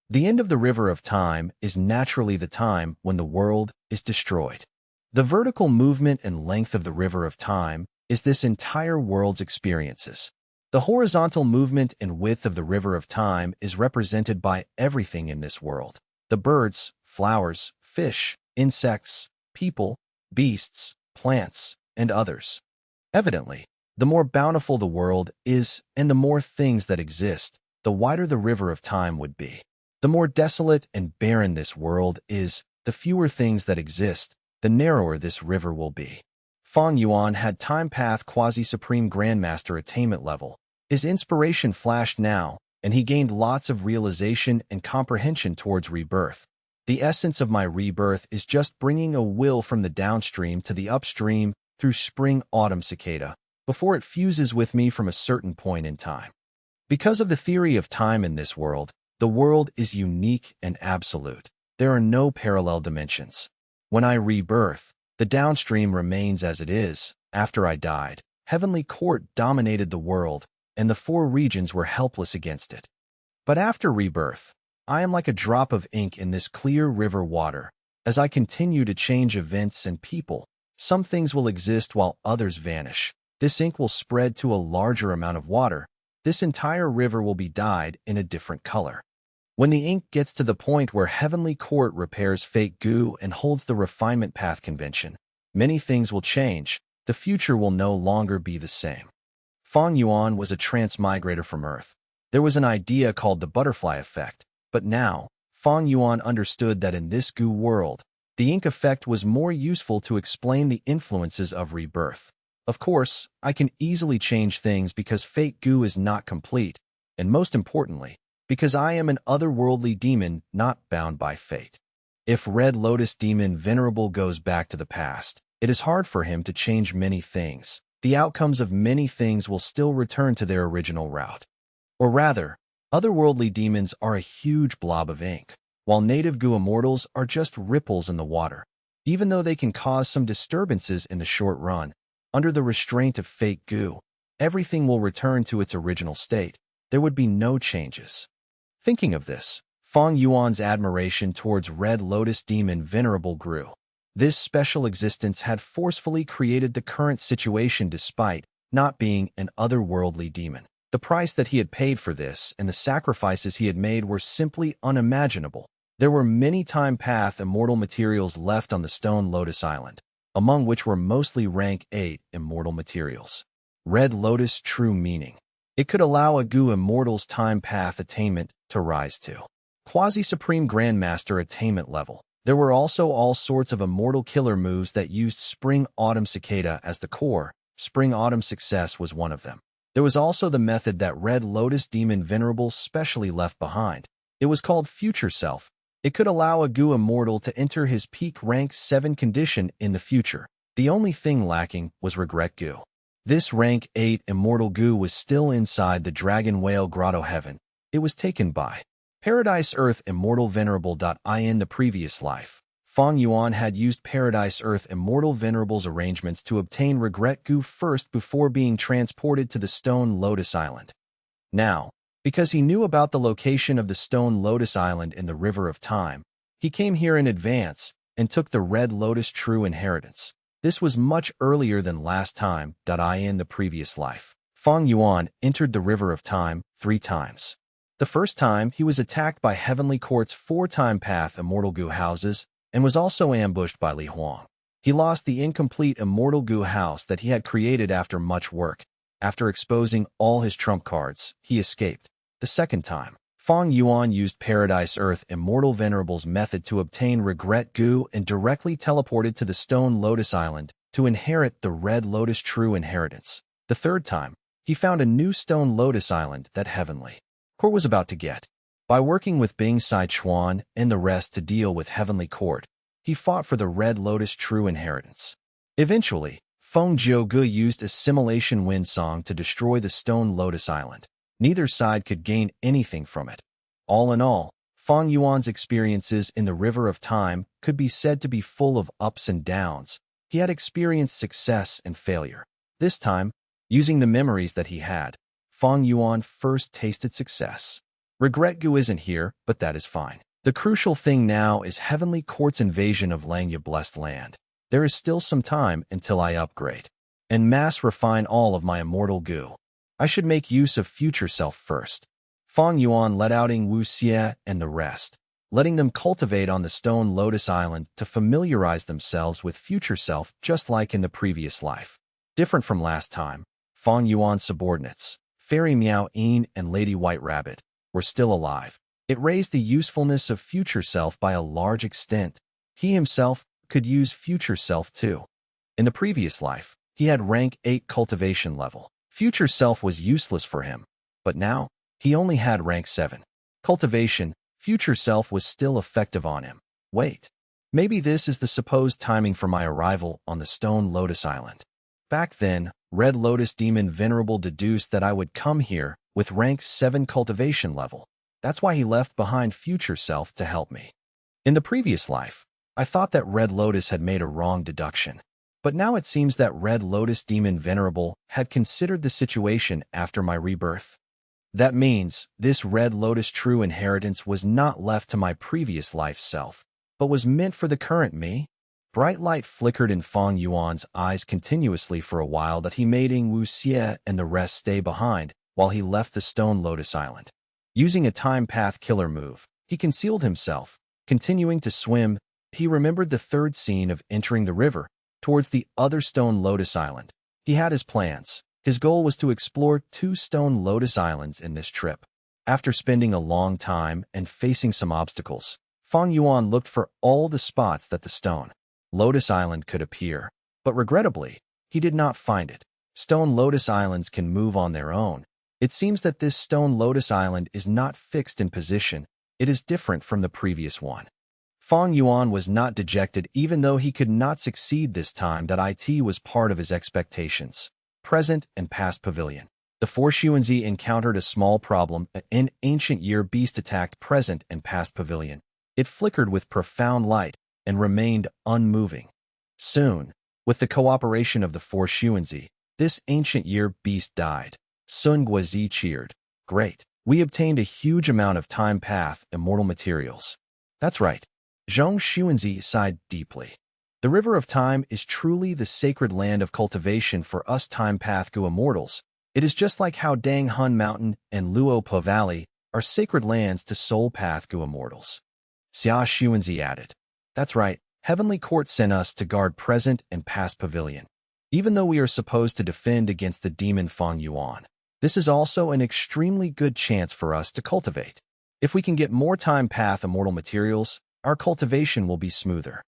The end of the River of Time is naturally the time when the world is destroyed. The vertical movement and length of the River of Time is this entire world's experiences. The horizontal movement and width of the River of Time is represented by everything in this world. The birds, flowers, fish, insects, people, beasts, plants, and others. Evidently, the more bountiful the world is and the more things that exist, the wider the River of Time would be. The more desolate and barren this world is, the fewer things that exist, the narrower this river will be. Fang Yuan had Time Path Quasi-Supreme Grandmaster Attainment level. His inspiration flashed now, and he gained lots of realization and comprehension towards rebirth. The essence of my rebirth is just bringing a will from the downstream to the upstream through spring-autumn cicada, before it fuses with me from a certain point in time. Because of the theory of time in this world, the world is unique and absolute. There are no parallel dimensions. When I rebirth, the downstream remains as it is. After I died, Heavenly Court dominated the world, and the 4 regions were helpless against it. But after rebirth, I am like a drop of ink in this clear river water. As I continue to change events and people, some things will exist while others vanish. This ink will spread to a larger amount of water. This entire river will be dyed in a different color. When the ink gets to the point where Heavenly Court repairs fake goo and holds the refinement path convention, many things will change. The future will no longer be the same. Fang Yuan was a transmigrator from Earth. There was an idea called the butterfly effect, but now, Fang Yuan understood that in this goo world, the ink effect was more useful to explain the influences of rebirth. Of course, I can easily change things because fake goo is not complete, and most importantly, because I am an otherworldly demon not bound by fate. If Red Lotus Demon Venerable goes back to the past, it is hard for him to change many things. The outcomes of many things will still return to their original route. Or rather, otherworldly demons are a huge blob of ink, while native goo immortals are just ripples in the water. Even though they can cause some disturbances in the short run, under the restraint of fake goo, everything will return to its original state. There would be no changes. Thinking of this, Fang Yuan's admiration towards Red Lotus Demon Venerable grew. This special existence had forcefully created the current situation despite not being an otherworldly demon. The price that he had paid for this and the sacrifices he had made were simply unimaginable. There were many time path immortal materials left on the Stone Lotus Island, among which were mostly rank 8 immortal materials. Red Lotus True Meaning. It could allow a Gu Immortal's time path attainment to rise to Quasi-Supreme Grandmaster attainment level. There were also all sorts of immortal killer moves that used Spring-Autumn Cicada as the core. Spring-Autumn Success was one of them. There was also the method that Red Lotus Demon Venerable specially left behind. It was called Future Self. It could allow a Gu Immortal to enter his peak rank 7 condition in the future. The only thing lacking was Regret Gu. This rank 8 immortal Gu was still inside the Dragon Whale Grotto Heaven. It was taken by Paradise Earth Immortal Venerable. In the previous life, Fang Yuan had used Paradise Earth Immortal Venerable's arrangements to obtain Regret Gu first before being transported to the Stone Lotus Island. Now, because he knew about the location of the Stone Lotus Island in the River of Time, he came here in advance and took the Red Lotus True Inheritance. This was much earlier than last time. In the previous life, Fang Yuan entered the River of Time 3 times. The first time, he was attacked by Heavenly Court's 4-time path Immortal Gu houses and was also ambushed by Li Huang. He lost the incomplete Immortal Gu house that he had created after much work. After exposing all his trump cards, he escaped. The second time, Fang Yuan used Paradise Earth Immortal Venerable's method to obtain Regret Gu and directly teleported to the Stone Lotus Island to inherit the Red Lotus True Inheritance. The third time, he found a new Stone Lotus Island that Heavenly Court was about to get. By working with Bing Sai Chuan and the rest to deal with Heavenly Court, he fought for the Red Lotus True Inheritance. Eventually, Feng Jiuge used Assimilation Wind Song to destroy the Stone Lotus Island. Neither side could gain anything from it. All in all, Fang Yuan's experiences in the River of Time could be said to be full of ups and downs. He had experienced success and failure. This time, using the memories that he had, Fang Yuan first tasted success. Regret Gu isn't here, but that is fine. The crucial thing now is Heavenly Court's invasion of Langya Blessed Land. There is still some time until I upgrade and mass refine all of my immortal Gu. I should make use of Future Self first. Fang Yuan let out Ying Wu Xie and the rest, letting them cultivate on the Stone Lotus Island to familiarize themselves with Future Self just like in the previous life. Different from last time, Fang Yuan's subordinates, Fairy Miao Yin and Lady White Rabbit, were still alive. It raised the usefulness of Future Self by a large extent. He himself could use Future Self too. In the previous life, he had rank 8 cultivation level. Future Self was useless for him, but now, he only had rank 7. Cultivation, Future Self was still effective on him. Wait, maybe this is the supposed timing for my arrival on the Stone Lotus Island. Back then, Red Lotus Demon Venerable deduced that I would come here with rank 7 cultivation level. That's why he left behind Future Self to help me. In the previous life, I thought that Red Lotus had made a wrong deduction. But now it seems that Red Lotus Demon Venerable had considered the situation after my rebirth. That means this Red Lotus True Inheritance was not left to my previous life self, but was meant for the current me. Bright light flickered in Fang Yuan's eyes continuously for a while that he made Ying Wu Xie and the rest stay behind while he left the Stone Lotus Island. Using a time path killer move, he concealed himself. Continuing to swim, he remembered the third scene of entering the river towards the other Stone Lotus Island. He had his plans. His goal was to explore 2 Stone Lotus Islands in this trip. After spending a long time and facing some obstacles, Fang Yuan looked for all the spots that the Stone Lotus Island could appear, but regrettably, he did not find it. Stone Lotus Islands can move on their own. It seems that this Stone Lotus Island is not fixed in position. It is different from the previous one. Fang Yuan was not dejected even though he could not succeed this time. It was part of his expectations. Present and past pavilion. The 4 Xuanzi encountered a small problem. An ancient year beast attacked present and past pavilion. It flickered with profound light and remained unmoving. Soon, with the cooperation of the 4 Xuanzi, this ancient year beast died. Sun Guozi cheered. Great. We obtained a huge amount of time path immortal materials. That's right. Zhang Xuanzi sighed deeply. The River of Time is truly the sacred land of cultivation for us time path Gu immortals. It is just like how Dang Hun Mountain and Luo Po Valley are sacred lands to soul path Gu immortals. Xia Xuanzi added. That's right. Heavenly Court sent us to guard present and past pavilion. Even though we are supposed to defend against the demon Fang Yuan, this is also an extremely good chance for us to cultivate. If we can get more time path immortal materials, our cultivation will be smoother.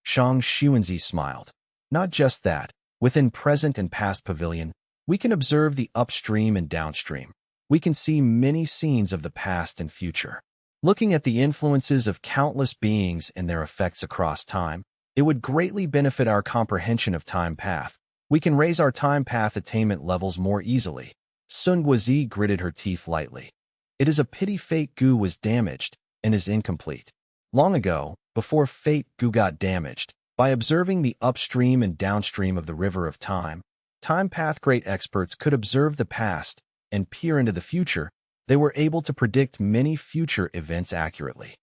Shang Xuanzi smiled. Not just that, within present and past pavilion, we can observe the upstream and downstream. We can see many scenes of the past and future. Looking at the influences of countless beings and their effects across time, it would greatly benefit our comprehension of time path. We can raise our time path attainment levels more easily. Sun Guozi gritted her teeth lightly. It is a pity Fate Gu was damaged and is incomplete. Long ago, before Fate Gu got damaged, by observing the upstream and downstream of the River of Time, time path great experts could observe the past and peer into the future. They were able to predict many future events accurately.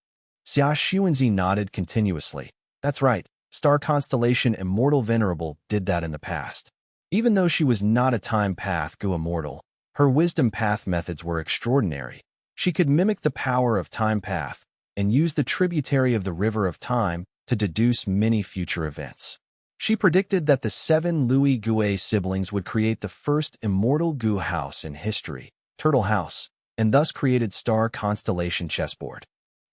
Xia Xuanzi nodded continuously. That's right, star constellation Immortal Venerable did that in the past. Even though she was not a time path Gu immortal, her wisdom path methods were extraordinary. She could mimic the power of time path and use the tributary of the River of Time to deduce many future events. She predicted that the 7 Louis Gue siblings would create the first immortal Gu house in history, Turtle House, and thus created star constellation chessboard.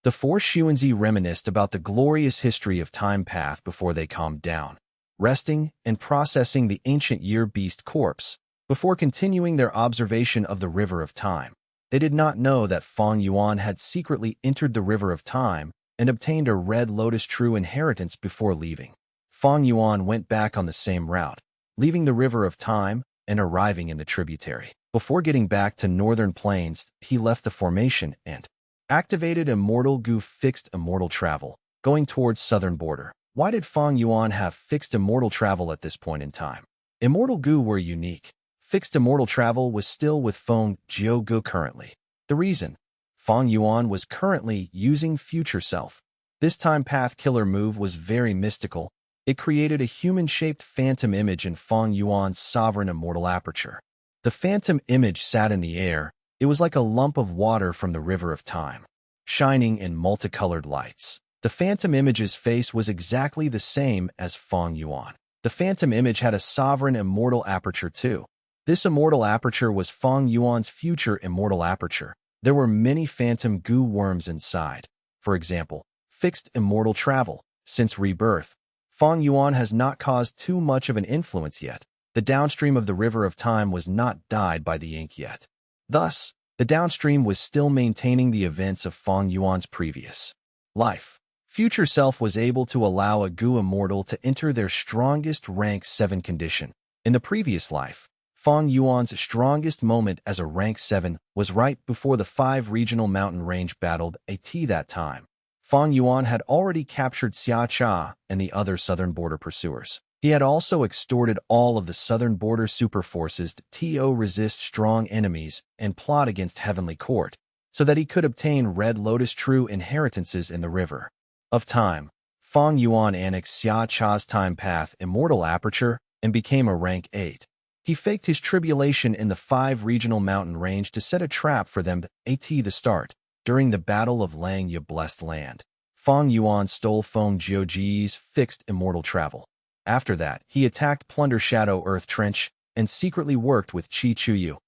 The 4 Xuanzi reminisced about the glorious history of time path before they calmed down, resting and processing the ancient year beast corpse before continuing their observation of the River of Time. They did not know that Fang Yuan had secretly entered the River of Time and obtained a red lotus true inheritance before leaving. Fang Yuan went back on the same route, leaving the River of Time and arriving in the tributary. Before getting back to Northern Plains, he left the formation and activated Immortal Gu fixed immortal travel, going towards southern border. Why did Fang Yuan have fixed immortal travel at this point in time? Immortal Gu were unique. Fixed immortal travel was still with Feng Jiu Gu currently. The reason? Fang Yuan was currently using future self. This time path killer move was very mystical. It created a human-shaped phantom image in Fang Yuan's sovereign immortal aperture. The phantom image sat in the air. It was like a lump of water from the River of Time, shining in multicolored lights. The phantom image's face was exactly the same as Fang Yuan. The phantom image had a sovereign immortal aperture too. This immortal aperture was Fang Yuan's future immortal aperture. There were many phantom Gu worms inside. For example, fixed immortal travel. Since rebirth, Fang Yuan has not caused too much of an influence yet. The downstream of the River of Time was not dyed by the ink yet. Thus, the downstream was still maintaining the events of Fang Yuan's previous life. Future self was able to allow a Gu immortal to enter their strongest rank 7 condition. In the previous life, Fang Yuan's strongest moment as a rank 7 was right before the 5 regional mountain range battled at that time. Fang Yuan had already captured Xia Cha and the other southern border pursuers. He had also extorted all of the southern border super forces to resist strong enemies and plot against Heavenly Court, so that he could obtain Red Lotus true inheritances in the River of Time. Fang Yuan annexed Xia Cha's time path immortal aperture and became a rank 8. He faked his tribulation in the 5 regional mountain range to set a trap for them at the start. During the Battle of Lang Ye Blessed Land, Fang Yuan stole Feng Jiuji's fixed immortal travel. After that, he attacked Plunder Shadow Earth Trench and secretly worked with Qi Chuyu.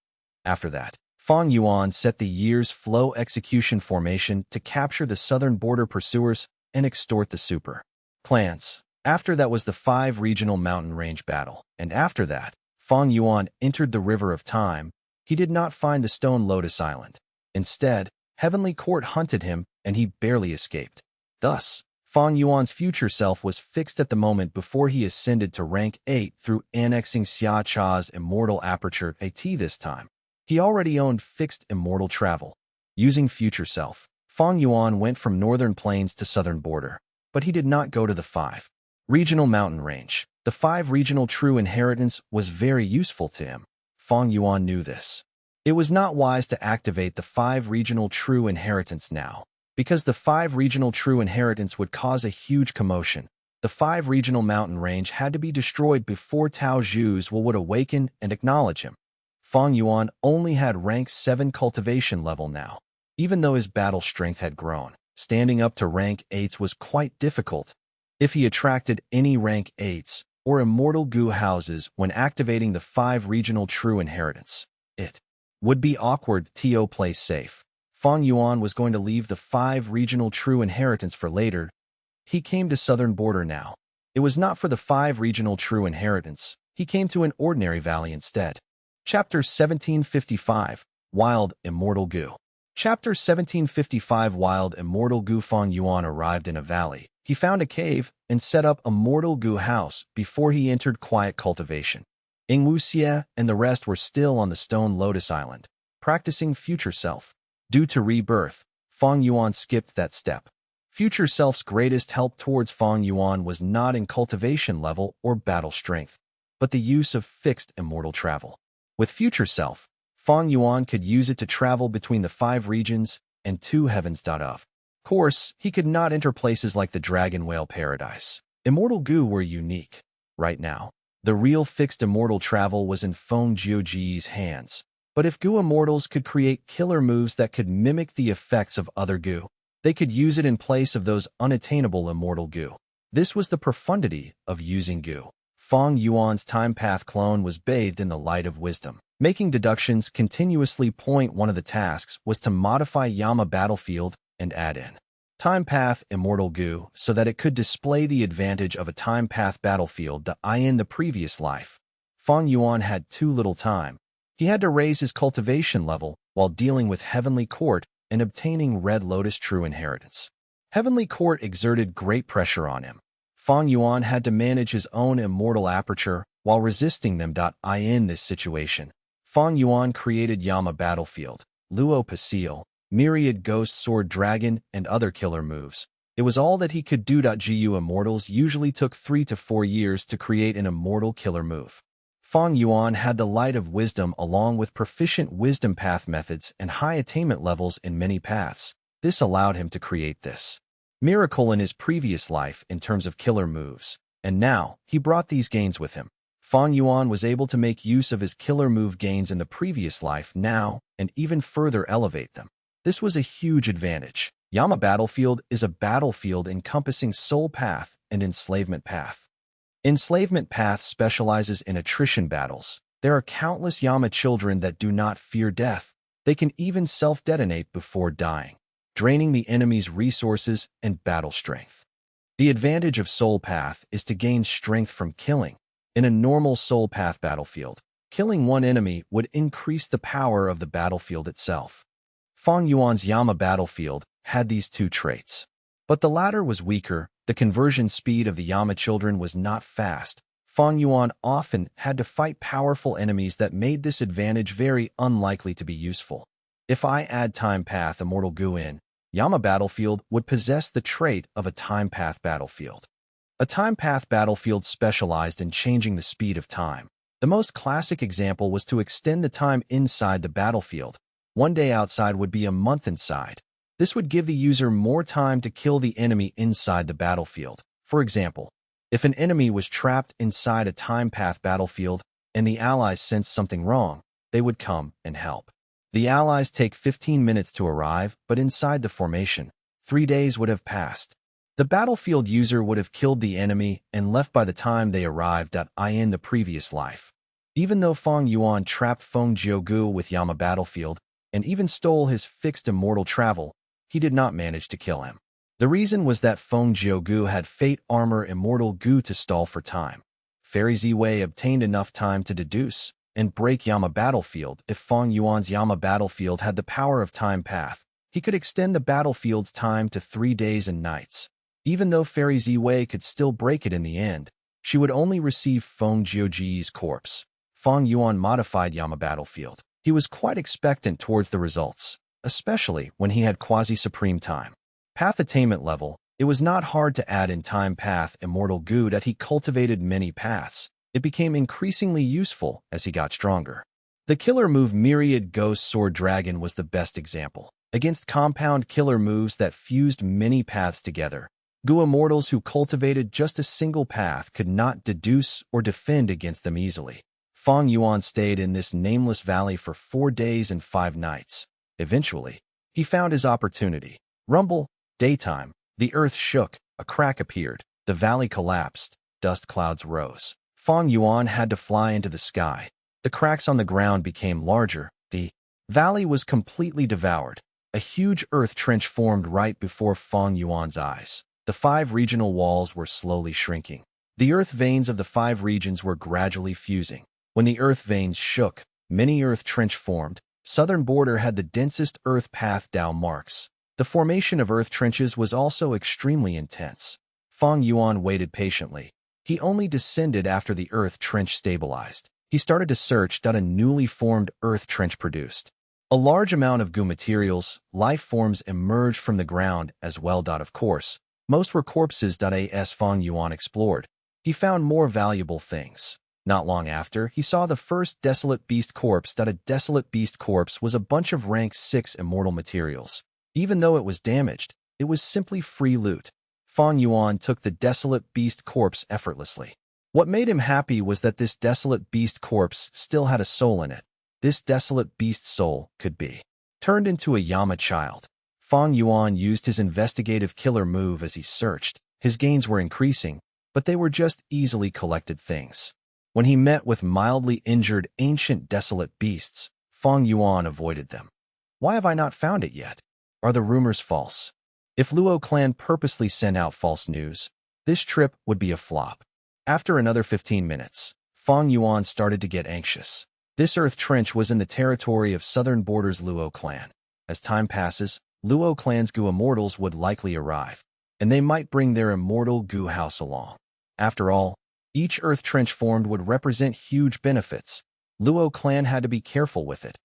After that, Fang Yuan set the year's flow execution formation to capture the southern border pursuers and extort the super clans. After that was the 5 regional mountain range battle, and after that, Fang Yuan entered the River of Time. He did not find the Stone Lotus Island. Instead, Heavenly Court hunted him, and he barely escaped. Thus, Fang Yuan's future self was fixed at the moment before he ascended to rank 8 through annexing Xia Cha's immortal aperture at this time. He already owned fixed immortal travel. Using future self, Fang Yuan went from northern plains to southern border, but he did not go to the 5 regional mountain range. The 5 regional true inheritance was very useful to him. Fang Yuan knew this. It was not wise to activate the 5 regional true inheritance now, because the 5 regional true inheritance would cause a huge commotion. The 5 regional mountain range had to be destroyed before Tao Zhu's will would awaken and acknowledge him. Fang Yuan only had rank 7 cultivation level now. Even though his battle strength had grown, standing up to rank 8s was quite difficult. If he attracted any rank 8s or immortal goo houses when activating the 5 regional true inheritance, it would be awkward to play safe. Fang Yuan was going to leave the 5 regional true inheritance for later. He came to southern border now. It was not for the 5 regional true inheritance. He came to an ordinary valley instead. Chapter 1755, Wild Immortal Goo. Chapter 1755 Wild Immortal Goo. Fang Yuan arrived in a valley. He found a cave and set up a mortal goo house before he entered quiet cultivation. Ing Wuxie and the rest were still on the stone lotus island, practicing future self. Due to rebirth, Fang Yuan skipped that step. Future self's greatest help towards Fang Yuan was not in cultivation level or battle strength, but the use of fixed immortal travel. With future self, Fang Yuan could use it to travel between the 5 regions and 2 heavens. Of course, he could not enter places like the Dragon Whale Paradise. Immortal goo were unique. Right now, the real fixed immortal travel was in Feng Jiuji's hands. But if goo immortals could create killer moves that could mimic the effects of other goo, they could use it in place of those unattainable immortal goo. This was the profundity of using goo. Fang Yuan's time path clone was bathed in the light of wisdom. Making deductions continuously. One of the tasks was to modify Yama battlefield and add in time path immortal goo so that it could display the advantage of a time path battlefield in the previous life. Fang Yuan had too little time. He had to raise his cultivation level while dealing with Heavenly Court and obtaining Red Lotus True Inheritance. Heavenly Court exerted great pressure on him. Fang Yuan had to manage his own immortal aperture while resisting them. In this situation, Fang Yuan created Yama Battlefield, Luo Pasil, Myriad Ghost Sword Dragon, and other killer moves. It was all that he could do. Gu immortals usually took 3 to 4 years to create an immortal killer move. Fang Yuan had the light of wisdom along with proficient wisdom path methods and high attainment levels in many paths. This allowed him to create this miracle in his previous life in terms of killer moves, and now he brought these gains with him. Fang Yuan was able to make use of his killer move gains in the previous life now and even further elevate them. This was a huge advantage. Yama Battlefield is a battlefield encompassing Soul Path and Enslavement Path. Enslavement Path specializes in attrition battles. There are countless Yama children that do not fear death. They can even self-detonate before dying, draining the enemy's resources and battle strength. The advantage of Soul Path is to gain strength from killing. In a normal Soul Path battlefield, killing one enemy would increase the power of the battlefield itself. Fang Yuan's Yama Battlefield had these 2 traits, but the latter was weaker. The conversion speed of the Yama children was not fast. Fang Yuan often had to fight powerful enemies that made this advantage very unlikely to be useful. If I add Time Path Immortal Goo in, Yama Battlefield would possess the trait of a Time Path Battlefield. A Time Path Battlefield specialized in changing the speed of time. The most classic example was to extend the time inside the battlefield. 1 day outside would be a month inside. This would give the user more time to kill the enemy inside the battlefield. For example, if an enemy was trapped inside a time path battlefield and the allies sensed something wrong, they would come and help. The allies take 15 minutes to arrive, but inside the formation, 3 days would have passed. The battlefield user would have killed the enemy and left by the time they arrived. In the previous life, even though Fang Yuan trapped Feng Jiugu with Yama Battlefield and even stole his fixed immortal travel, he did not manage to kill him. The reason was that Feng Jiugu had Fate Armor Immortal Goo to stall for time. Fairy Ziwei obtained enough time to deduce and break Yama Battlefield. If Fang Yuan's Yama Battlefield had the power of Time Path, he could extend the battlefield's time to 3 days and nights. Even though Fairy Ziwei could still break it in the end, she would only receive Feng Jiuji's corpse. Fang Yuan modified Yama Battlefield. He was quite expectant towards the results, especially when he had quasi-supreme time path attainment level. It was not hard to add in Time Path Immortal Goo that he cultivated many paths. It became increasingly useful as he got stronger. The killer move Myriad Ghost Sword Dragon was the best example. Against compound killer moves that fused many paths together, Gu immortals who cultivated just a single path could not deduce or defend against them easily. Fang Yuan stayed in this nameless valley for 4 days and 5 nights. Eventually, he found his opportunity. Rumble, daytime, the earth shook, a crack appeared, the valley collapsed, dust clouds rose. Fang Yuan had to fly into the sky. The cracks on the ground became larger. The valley was completely devoured. A huge earth trench formed right before Fang Yuan's eyes. The 5 regional walls were slowly shrinking. The earth veins of the 5 regions were gradually fusing. When the earth veins shook, many earth trench formed. Southern border had the densest earth path Dao marks. The formation of earth trenches was also extremely intense. Fang Yuan waited patiently. He only descended after the earth trench stabilized. He started to search that a newly formed earth trench produced. A large amount of goo materials, life forms emerged from the ground as well. Of course, most were corpses. As Fang Yuan explored, he found more valuable things. Not long after, he saw the first desolate beast corpse. A desolate beast corpse was a bunch of rank 6 immortal materials. Even though it was damaged, it was simply free loot. Fang Yuan took the desolate beast corpse effortlessly. What made him happy was that this desolate beast corpse still had a soul in it. This desolate beast soul could be turned into a Yama child. Fang Yuan used his investigative killer move as he searched. His gains were increasing, but they were just easily collected things. When he met with mildly injured ancient desolate beasts, Fang Yuan avoided them. Why have I not found it yet? Are the rumors false? If Luo clan purposely sent out false news, this trip would be a flop. After another 15 minutes, Fang Yuan started to get anxious. This earth trench was in the territory of southern borders Luo clan. As time passes, Luo clan's Gu immortals would likely arrive, and they might bring their immortal Gu house along. After all, each earth trench formed would represent huge benefits. Luo clan had to be careful with it.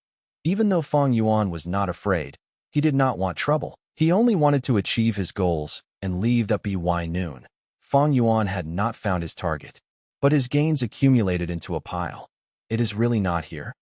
Even though Fang Yuan was not afraid, he did not want trouble. He only wanted to achieve his goals and leave by noon. Fang Yuan had not found his target, but his gains accumulated into a pile. It is really not here.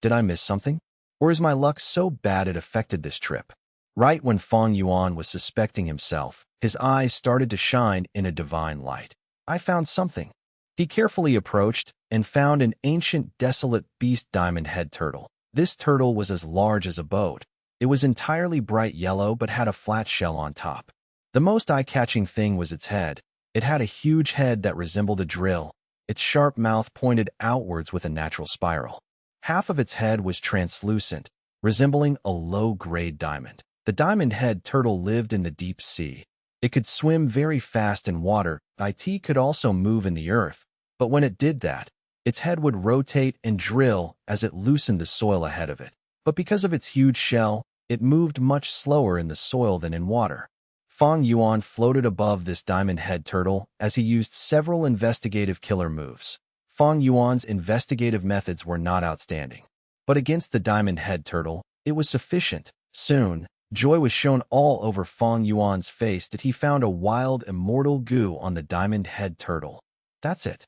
Did I miss something? Or is my luck so bad it affected this trip? Right when Fang Yuan was suspecting himself, his eyes started to shine in a divine light. I found something. He carefully approached and found an ancient desolate beast diamond head turtle. This turtle was as large as a boat. It was entirely bright yellow but had a flat shell on top. The most eye-catching thing was its head. It had a huge head that resembled a drill. Its sharp mouth pointed outwards with a natural spiral. Half of its head was translucent, resembling a low-grade diamond. The diamond head turtle lived in the deep sea. It could swim very fast in water. It could also move in the earth, but when it did that, its head would rotate and drill as it loosened the soil ahead of it. But because of its huge shell, it moved much slower in the soil than in water. Fang Yuan floated above this diamond head turtle as he used several investigative killer moves. Fang Yuan's investigative methods were not outstanding, but against the diamond head turtle, it was sufficient. Soon, joy was shown all over Fang Yuan's face that he found a wild immortal Gu on the diamond head turtle. That's it.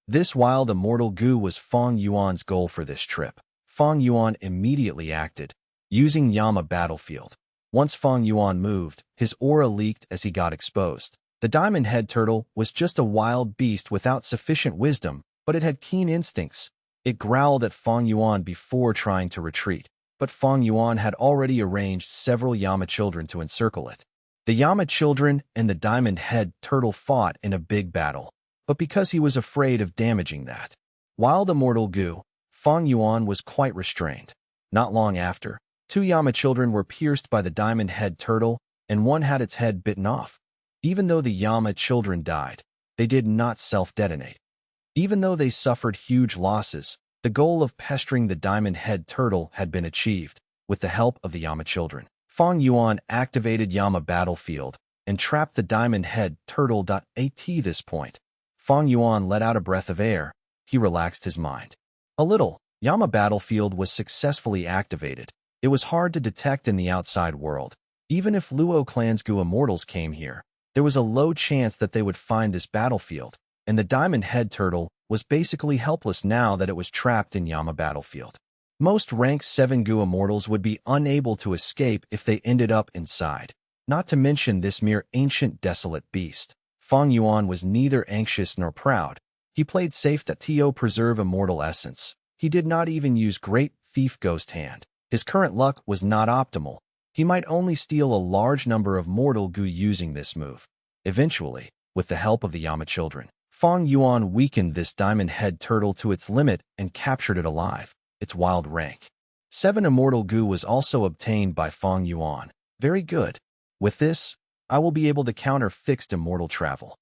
This wild immortal Gu was Fang Yuan's goal for this trip. Fang Yuan immediately acted, using Yama battlefield. Once Fang Yuan moved, his aura leaked as he got exposed. The diamond head turtle was just a wild beast without sufficient wisdom, but it had keen instincts. It growled at Fang Yuan before trying to retreat, but Fang Yuan had already arranged several Yama children to encircle it. The Yama children and the diamond head turtle fought in a big battle, but because he was afraid of damaging that wild immortal Gu, Fang Yuan was quite restrained. Not long after, 2 Yama children were pierced by the diamond head turtle, and one had its head bitten off. Even though the Yama children died, they did not self-detonate. Even though they suffered huge losses, the goal of pestering the diamond head turtle had been achieved, with the help of the Yama children. Fang Yuan activated Yama battlefield and trapped the diamond head turtle. At this point, Fang Yuan let out a breath of air. He relaxed his mind. A little. Yama battlefield was successfully activated. It was hard to detect in the outside world. Even if Luo clan's Gu immortals came here, there was a low chance that they would find this battlefield, and the diamond head turtle was basically helpless now that it was trapped in Yama battlefield. Most rank 7 Gu immortals would be unable to escape if they ended up inside. Not to mention this mere ancient desolate beast. Fang Yuan was neither anxious nor proud. He played safe to preserve immortal essence. He did not even use Great Thief Ghost Hand. His current luck was not optimal. He might only steal a large number of mortal Gu using this move. Eventually, with the help of the Yama children, Fang Yuan weakened this diamond-head turtle to its limit and captured it alive. Its wild rank 7 immortal Gu was also obtained by Fang Yuan. Very good. With this, I will be able to counter fixed immortal travel.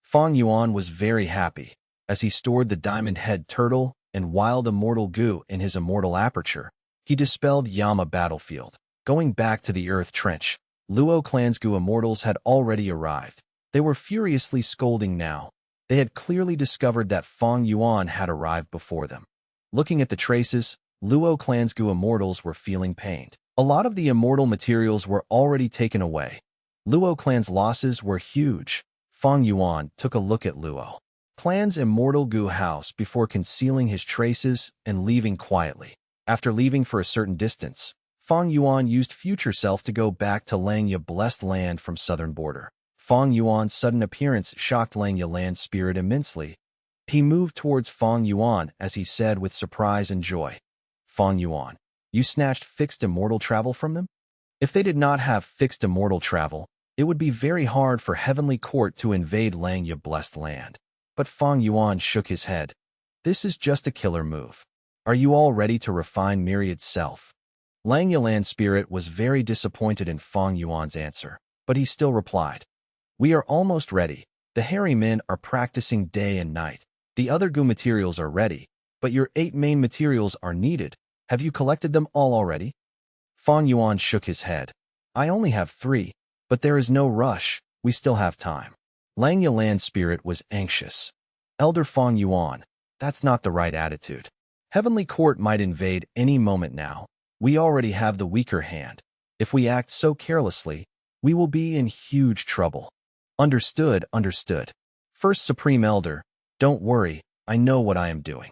Fang Yuan was very happy as he stored the diamond-head turtle and wild immortal Gu in his immortal aperture. He dispelled Yama battlefield. Going back to the Earth Trench, Luo clan's Gu immortals had already arrived. They were furiously scolding now. They had clearly discovered that Fang Yuan had arrived before them. Looking at the traces, Luo clan's Gu immortals were feeling pained. A lot of the immortal materials were already taken away. Luo clan's losses were huge. Fang Yuan took a look at Luo clan's immortal Gu house before concealing his traces and leaving quietly. After leaving for a certain distance, Fang Yuan used future self to go back to Langya blessed land from southern border. Fang Yuan's sudden appearance shocked Langya land spirit immensely. He moved towards Fang Yuan as he said with surprise and joy, "Fang Yuan, you snatched fixed immortal travel from them?" If they did not have fixed immortal travel, it would be very hard for Heavenly Court to invade Langya blessed land. But Fang Yuan shook his head. This is just a killer move. Are you all ready to refine Myriad's self? Langya land spirit was very disappointed in Fang Yuan's answer, but he still replied, "We are almost ready. The hairy men are practicing day and night. The other Gu materials are ready, but your 8 main materials are needed. Have you collected them all already?" Fang Yuan shook his head. "I only have 3, but there is no rush. We still have time." Langya land spirit was anxious. "Elder Fang Yuan, that's not the right attitude. Heavenly Court might invade any moment now. We already have the weaker hand. If we act so carelessly, we will be in huge trouble." Understood, understood. First Supreme Elder, don't worry, I know what I am doing.